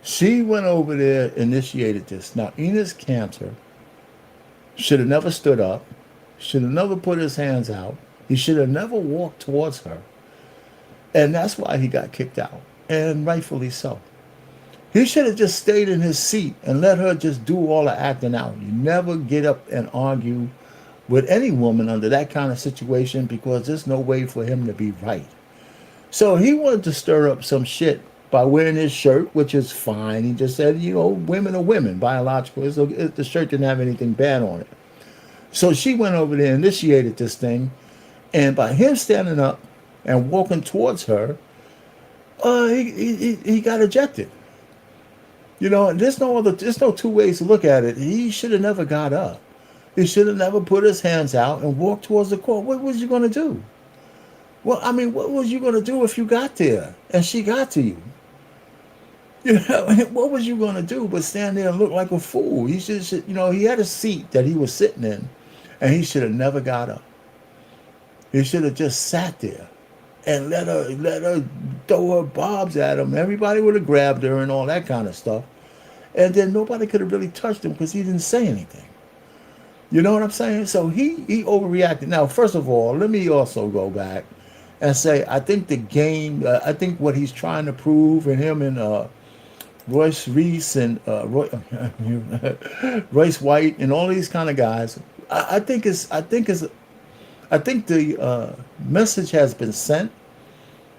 she went over there, initiated this. Now, Enes Kanter should have never stood up, should have never put his hands out. He should have never walked towards her. And that's why he got kicked out, and rightfully so. He should have just stayed in his seat and let her just do all the acting out. You never get up and argue with any woman under that kind of situation, because there's no way for him to be right. So he wanted to stir up some shit by wearing his shirt, which is fine. He just said, you know, women are women, biological. The shirt didn't have anything bad on it. So she went over there, initiated this thing, and by him standing up and walking towards her, he got ejected. You know, there's no two ways to look at it. He should have never got up. He should have never put his hands out and walked towards the court. What was you going to do? Well, I mean, what was you going to do if you got there and she got to you? You know, what was you going to do but stand there and look like a fool? He should, you know, he had a seat that he was sitting in, and he should have never got up. He should have just sat there and let her throw her bobs at him. Everybody would have grabbed her and all that kind of stuff. And then nobody could have really touched him because he didn't say anything. You know what I'm saying? So he overreacted. Now, first of all, let me also go back and say, I think the game, I think what he's trying to prove, and him and Royce Reese and Royce White and all these kind of guys, I think the message has been sent,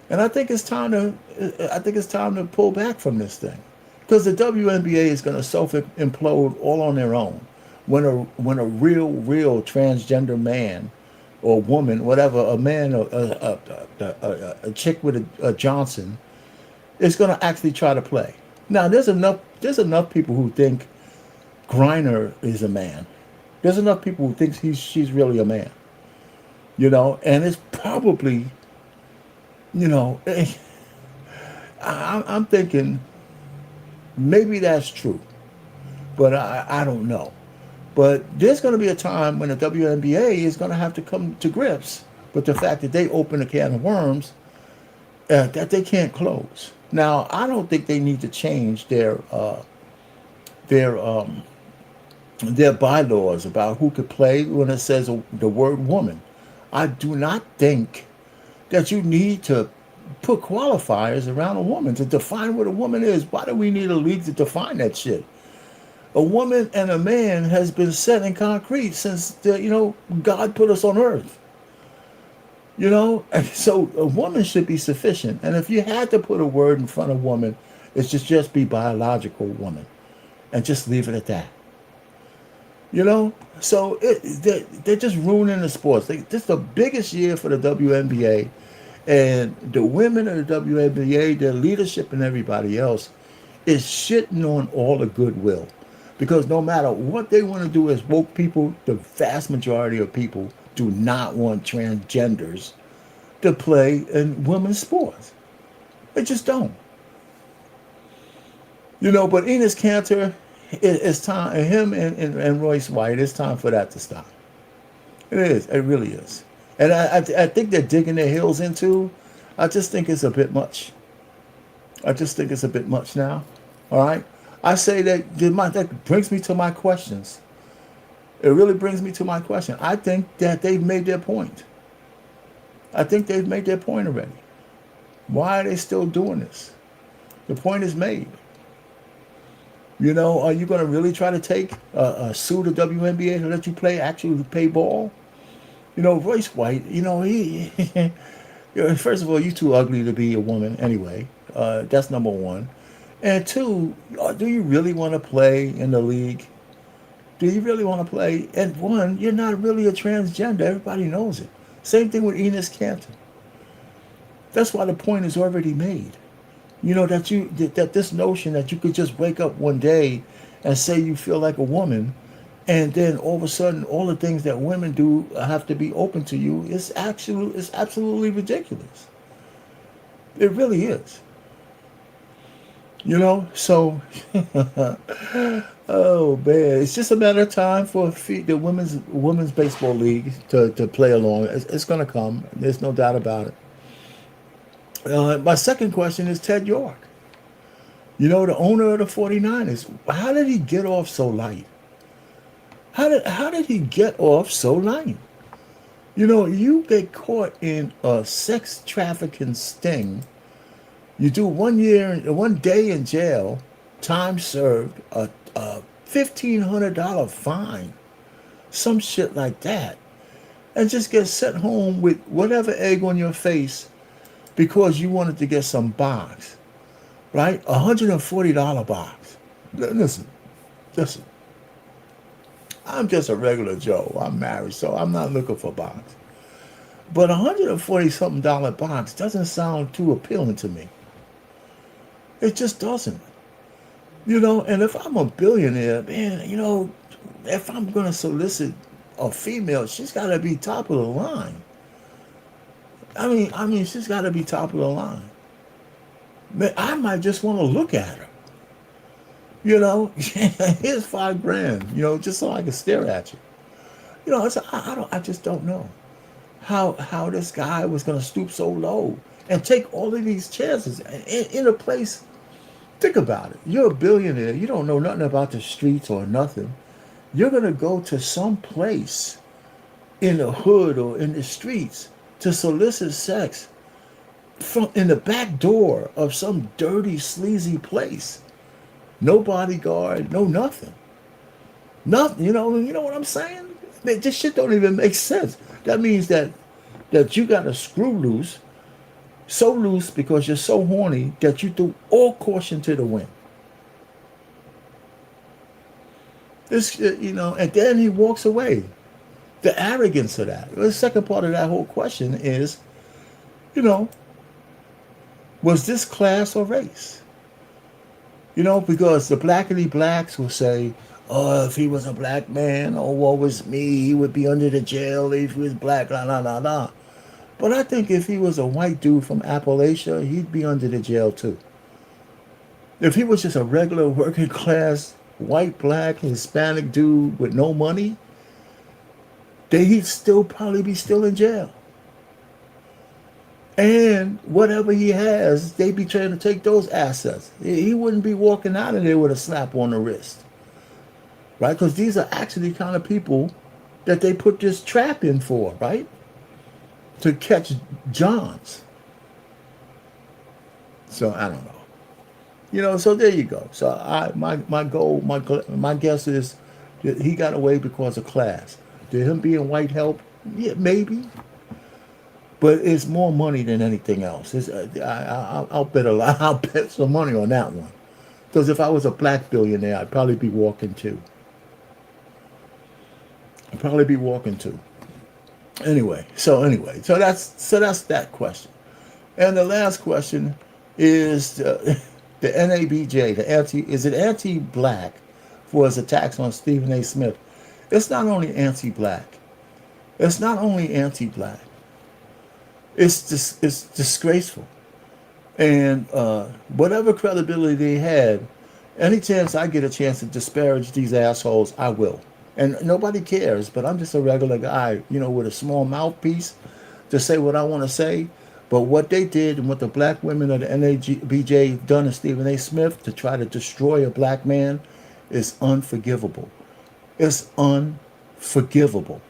and I think it's time to pull back from this thing, because the WNBA is going to self-implode all on their own when a real transgender man or woman, whatever, a man or a chick with a Johnson is going to actually try to play. Now, there's enough people who think Griner is a man. There's enough people who think she's really a man. You know, and it's probably, you know, I'm thinking maybe that's true, but I don't know. But there's going to be a time when the WNBA is going to have to come to grips with the fact that they open a can of worms that they can't close. Now, I don't think they need to change their bylaws about who could play when it says the word woman. I do not think that you need to put qualifiers around a woman to define what a woman is. Why do we need a league to define that shit? A woman and a man has been set in concrete since God put us on earth. You know, and so a woman should be sufficient. And if you had to put a word in front of woman, it's just be biological woman, and just leave it at that. You know, so they're just ruining the sports. This is the biggest year for the WNBA, and the women of the WNBA, their leadership and everybody else is shitting on all the goodwill, because no matter what they want to do as woke people, the vast majority of people do not want transgenders to play in women's sports. They just don't. You know, but Enos Cantor, it's time, and him and Royce White, it's time for that to stop. It is. It really is. And I think they're digging their heels into. I just think it's a bit much. I just think it's a bit much now. All right. I say that brings me to my questions. It really brings me to my question. I think that they've made their point. I think they've made their point already. Why are they still doing this? The point is made. You know, are you going to really try to sue the WNBA to let you actually play ball? You know, Royce White, you know, he first of all, you too ugly to be a woman anyway. That's number one. And two, do you really want to play in the league? Do you really want to play? And one, you're not really a transgender. Everybody knows it. Same thing with Enos Cantor. That's why the point is already made. You know, that this notion that you could just wake up one day and say you feel like a woman, and then all of a sudden all the things that women do have to be open to you is absolutely ridiculous. It really is. You know, so oh man, it's just a matter of time for the women's baseball league to play along. It's going to come. There's no doubt about it. My second question is Ted York. You know, the owner of the 49ers. How did he get off so light? How did he get off so light? You know, you get caught in a sex trafficking sting. You do 1 day in jail, time served, a $1,500 fine, some shit like that, and just get sent home with whatever egg on your face because you wanted to get some box, right? $140 box. Listen. I'm just a regular Joe. I'm married, so I'm not looking for box. But $140-something box doesn't sound too appealing to me. It just doesn't. You know, and if I'm a billionaire, man, you know, if I'm going to solicit a female, she's got to be top of the line. I mean, she's got to be top of the line. Man, I might just want to look at her. You know, here's $5,000, you know, just so I can stare at you. You know, I just don't know how this guy was going to stoop so low and take all of these chances in a place. Think about it. You're a billionaire. You don't know nothing about the streets or nothing. You're going to go to some place in the hood or in the streets to solicit sex in the back door of some dirty, sleazy place. No bodyguard, no nothing. Nothing, you know what I'm saying? Man, this shit don't even make sense. That means that you got a screw loose, so loose because you're so horny that you threw all caution to the wind. This, you know, and then he walks away. The arrogance of that. The second part of that whole question is, you know, was this class or race? You know, because the blackity blacks will say, oh, if he was a black man, oh, woe was me, he would be under the jail if he was black, la, la, la, la. But I think if he was a white dude from Appalachia, he'd be under the jail too. If he was just a regular working class, white, black, Hispanic dude with no money, then he'd probably be still in jail. And whatever he has, they'd be trying to take those assets. He wouldn't be walking out of there with a slap on the wrist. Right? Because these are actually kind of people that they put this trap in for, right? To catch Johns. So I don't know. You know, so there you go. So my goal, my guess is that he got away because of class. Did him being white help? Yeah, maybe. But it's more money than anything else. I'll bet a lot. I'll bet some money on that one. Because if I was a black billionaire, I'd probably be walking too. Anyway, so that's that question. And the last question is the NABJ, is it anti-black for his attacks on Stephen A. Smith? It's not only anti-black. It's disgraceful. And whatever credibility they had, any chance I get a chance to disparage these assholes, I will. And nobody cares, but I'm just a regular guy, with a small mouthpiece to say what I want to say. But what they did and what the black women of the NABJ done to Stephen A. Smith to try to destroy a black man is unforgivable. It's unforgivable.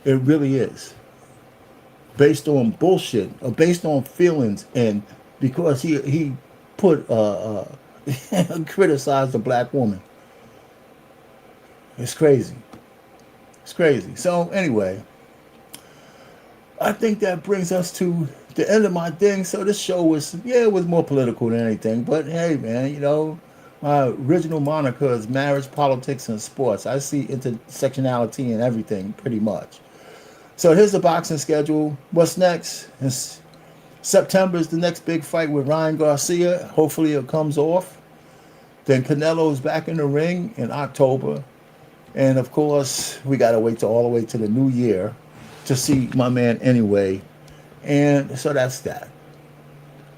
It really is. Based on bullshit, or based on feelings, and because he put criticized a black woman. It's crazy. So anyway, I think that brings us to the end of my thing. So this show was more political than anything. But hey, man, my original moniker is marriage, politics, and sports. I see intersectionality in everything, pretty much. So here's the boxing schedule. What's next? September is the next big fight with Ryan Garcia. Hopefully it comes off. Then Canelo's back in the ring in October. And of course, we got to wait all the way to the new year to see my man anyway. And so that's that.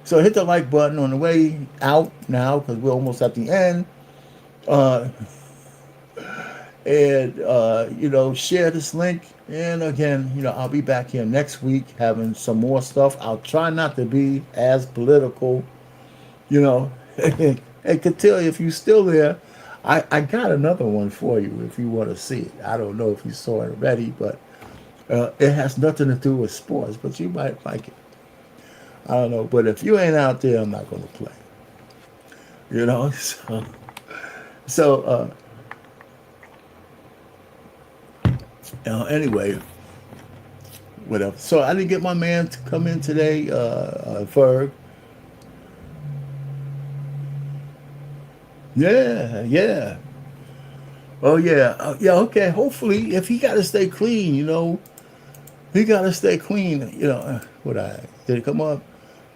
So hit the like button on the way out now, because we're almost at the end. Share this link. And again, I'll be back here next week having some more stuff. I'll try not to be as political, And Katia, if you're still there, I got another one for you if you want to see it. I don't know if you saw it already, but it has nothing to do with sports, but you might like it. I don't know, but if you ain't out there, I'm not going to play. Anyway, whatever. So I didn't get my man to come in today, Ferg. Yeah. Oh, yeah. Okay. Hopefully, if he got to stay clean, he got to stay clean. Did it come up?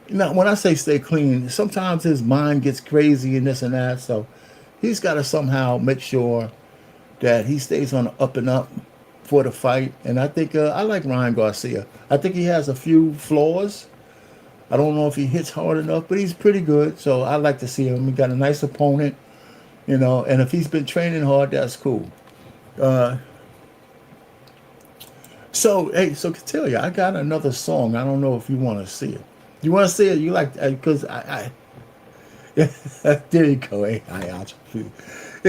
When I say stay clean, sometimes his mind gets crazy and this and that. So he's got to somehow make sure that he stays on the up and up for the fight. And I think I like Ryan Garcia. I think he has a few flaws. I don't know if he hits hard enough, but he's pretty good. So I like to see him. He got a nice opponent. And if he's been training hard, that's cool. So Katia, I got another song. I don't know if you want to see it. You want to see it? You like, because I there you go. It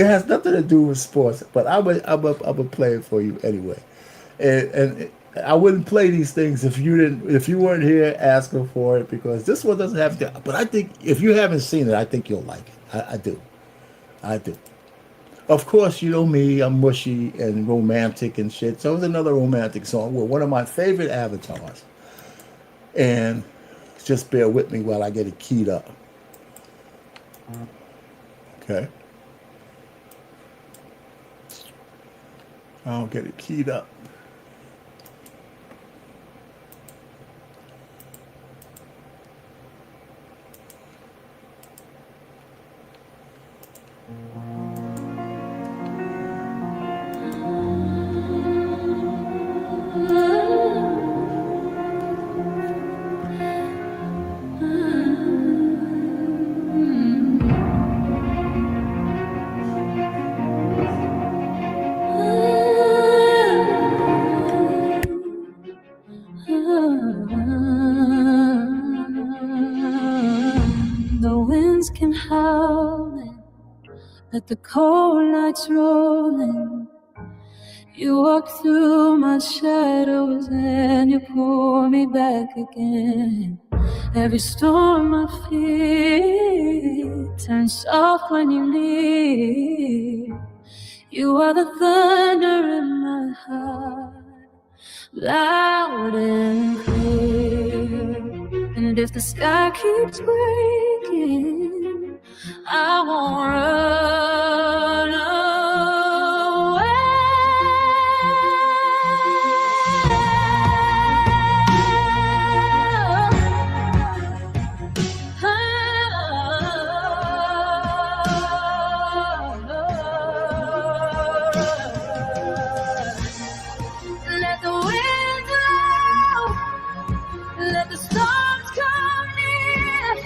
has nothing to do with sports, but I would play it for you anyway. And I wouldn't play these things if you weren't here asking for it, because this one doesn't have to. But I think if you haven't seen it, I think you'll like it. I do. Of course, you know me, I'm mushy and romantic and shit. So it's another romantic song with one of my favorite avatars. And just bear with me while I get it keyed up. Okay. I'll get it keyed up. The winds can howl, let the cold nights rolling. You walk through my shadows and you pull me back again. Every storm I fear turns soft when you leave. You are the thunder in my heart. loud and clear. And if the sky keeps breaking, I won't run away. Let the wind blow, let the storms come near.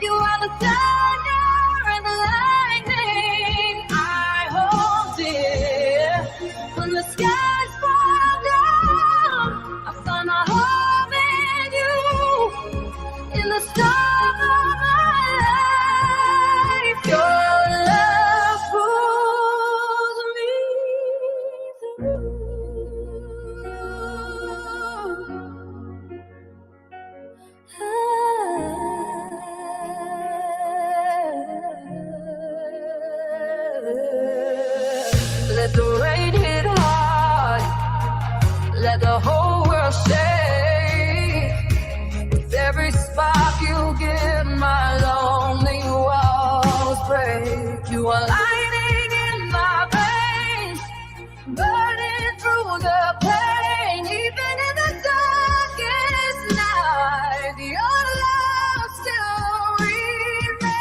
You are the thunder and the lightning I hold dear. When the skies fall down, I find my home in you. In the storm of my life, your love pulls me through. Let the rain hit hard, let the whole world shake. With every spark you give, my lonely walls break. You are lighting in my veins, burning through the pain. Even in the darkest night, your love still remains.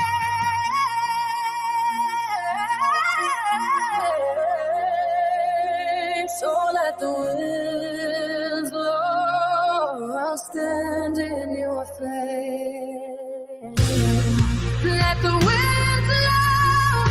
So let the winds blow, I'll stand in your flame. Let the wind blow,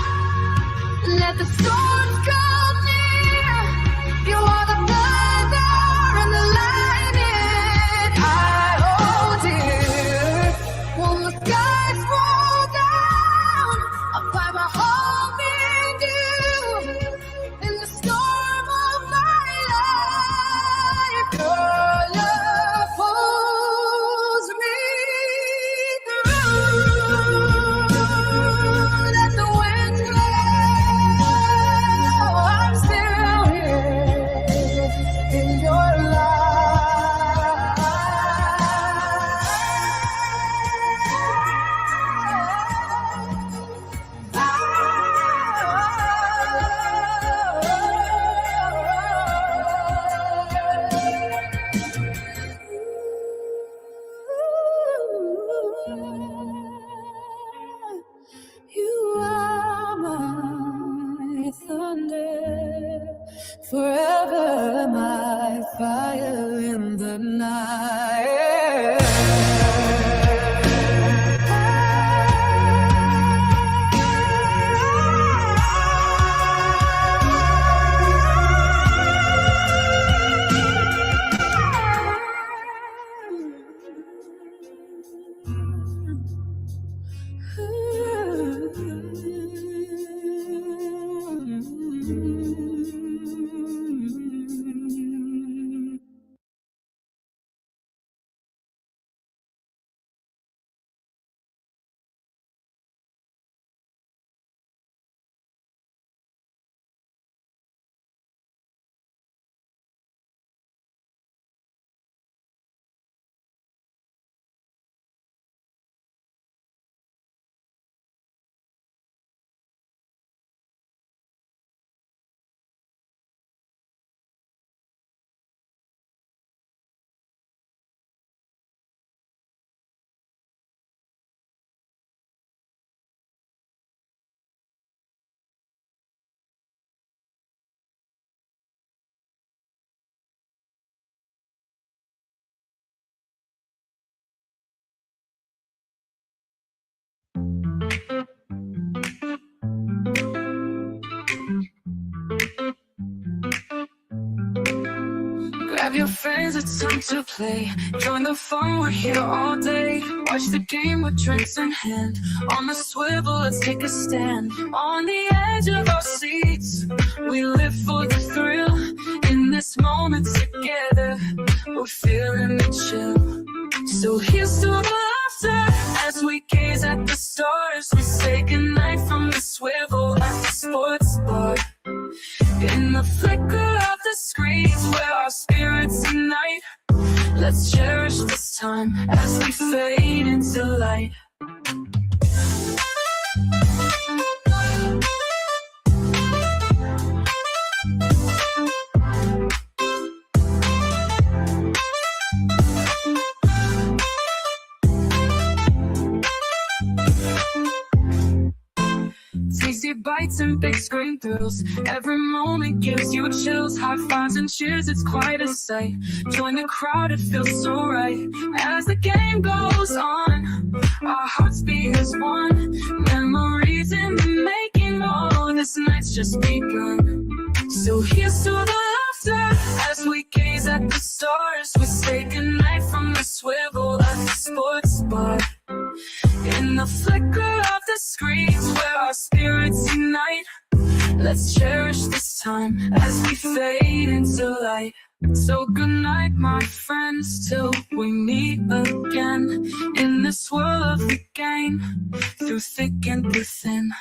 let the storms come near. You are the thunder and the lightning I hold dear. When the skies fall down, I'll find my home in you. In the storm of my life, your love pulls me through. Let the wind blow, I'm still here in your You are my thunder, forever my fire in the night. Grab your friends, it's time to play. Join the fun, we're here all day. Watch the game with drinks in hand. On the swivel, let's take a stand. On the edge of our seats, we live for the thrill. In this moment together, we're feeling the chill. So here's to the laughter as we gaze at the stars. We say goodnight from the swivel at the sports bar. In the flicker of the screens where our spirits unite. Let's cherish this time as we fade into light. Tasty bites and big screen thrills. Every moment gives you chills. High fives and cheers, it's quite a sight. Join the crowd, it feels so right. As the game goes on, our hearts beat as one. Memories in the making, oh, this night's just begun. So here's to the laughter as we gaze at the stars. We say goodnight from the swivel at the sports bar. In the flicker of the screens where our spirits unite, let's cherish this time as we fade into light. So good night, my friends, till we meet again in this world of the game, through thick and through thin.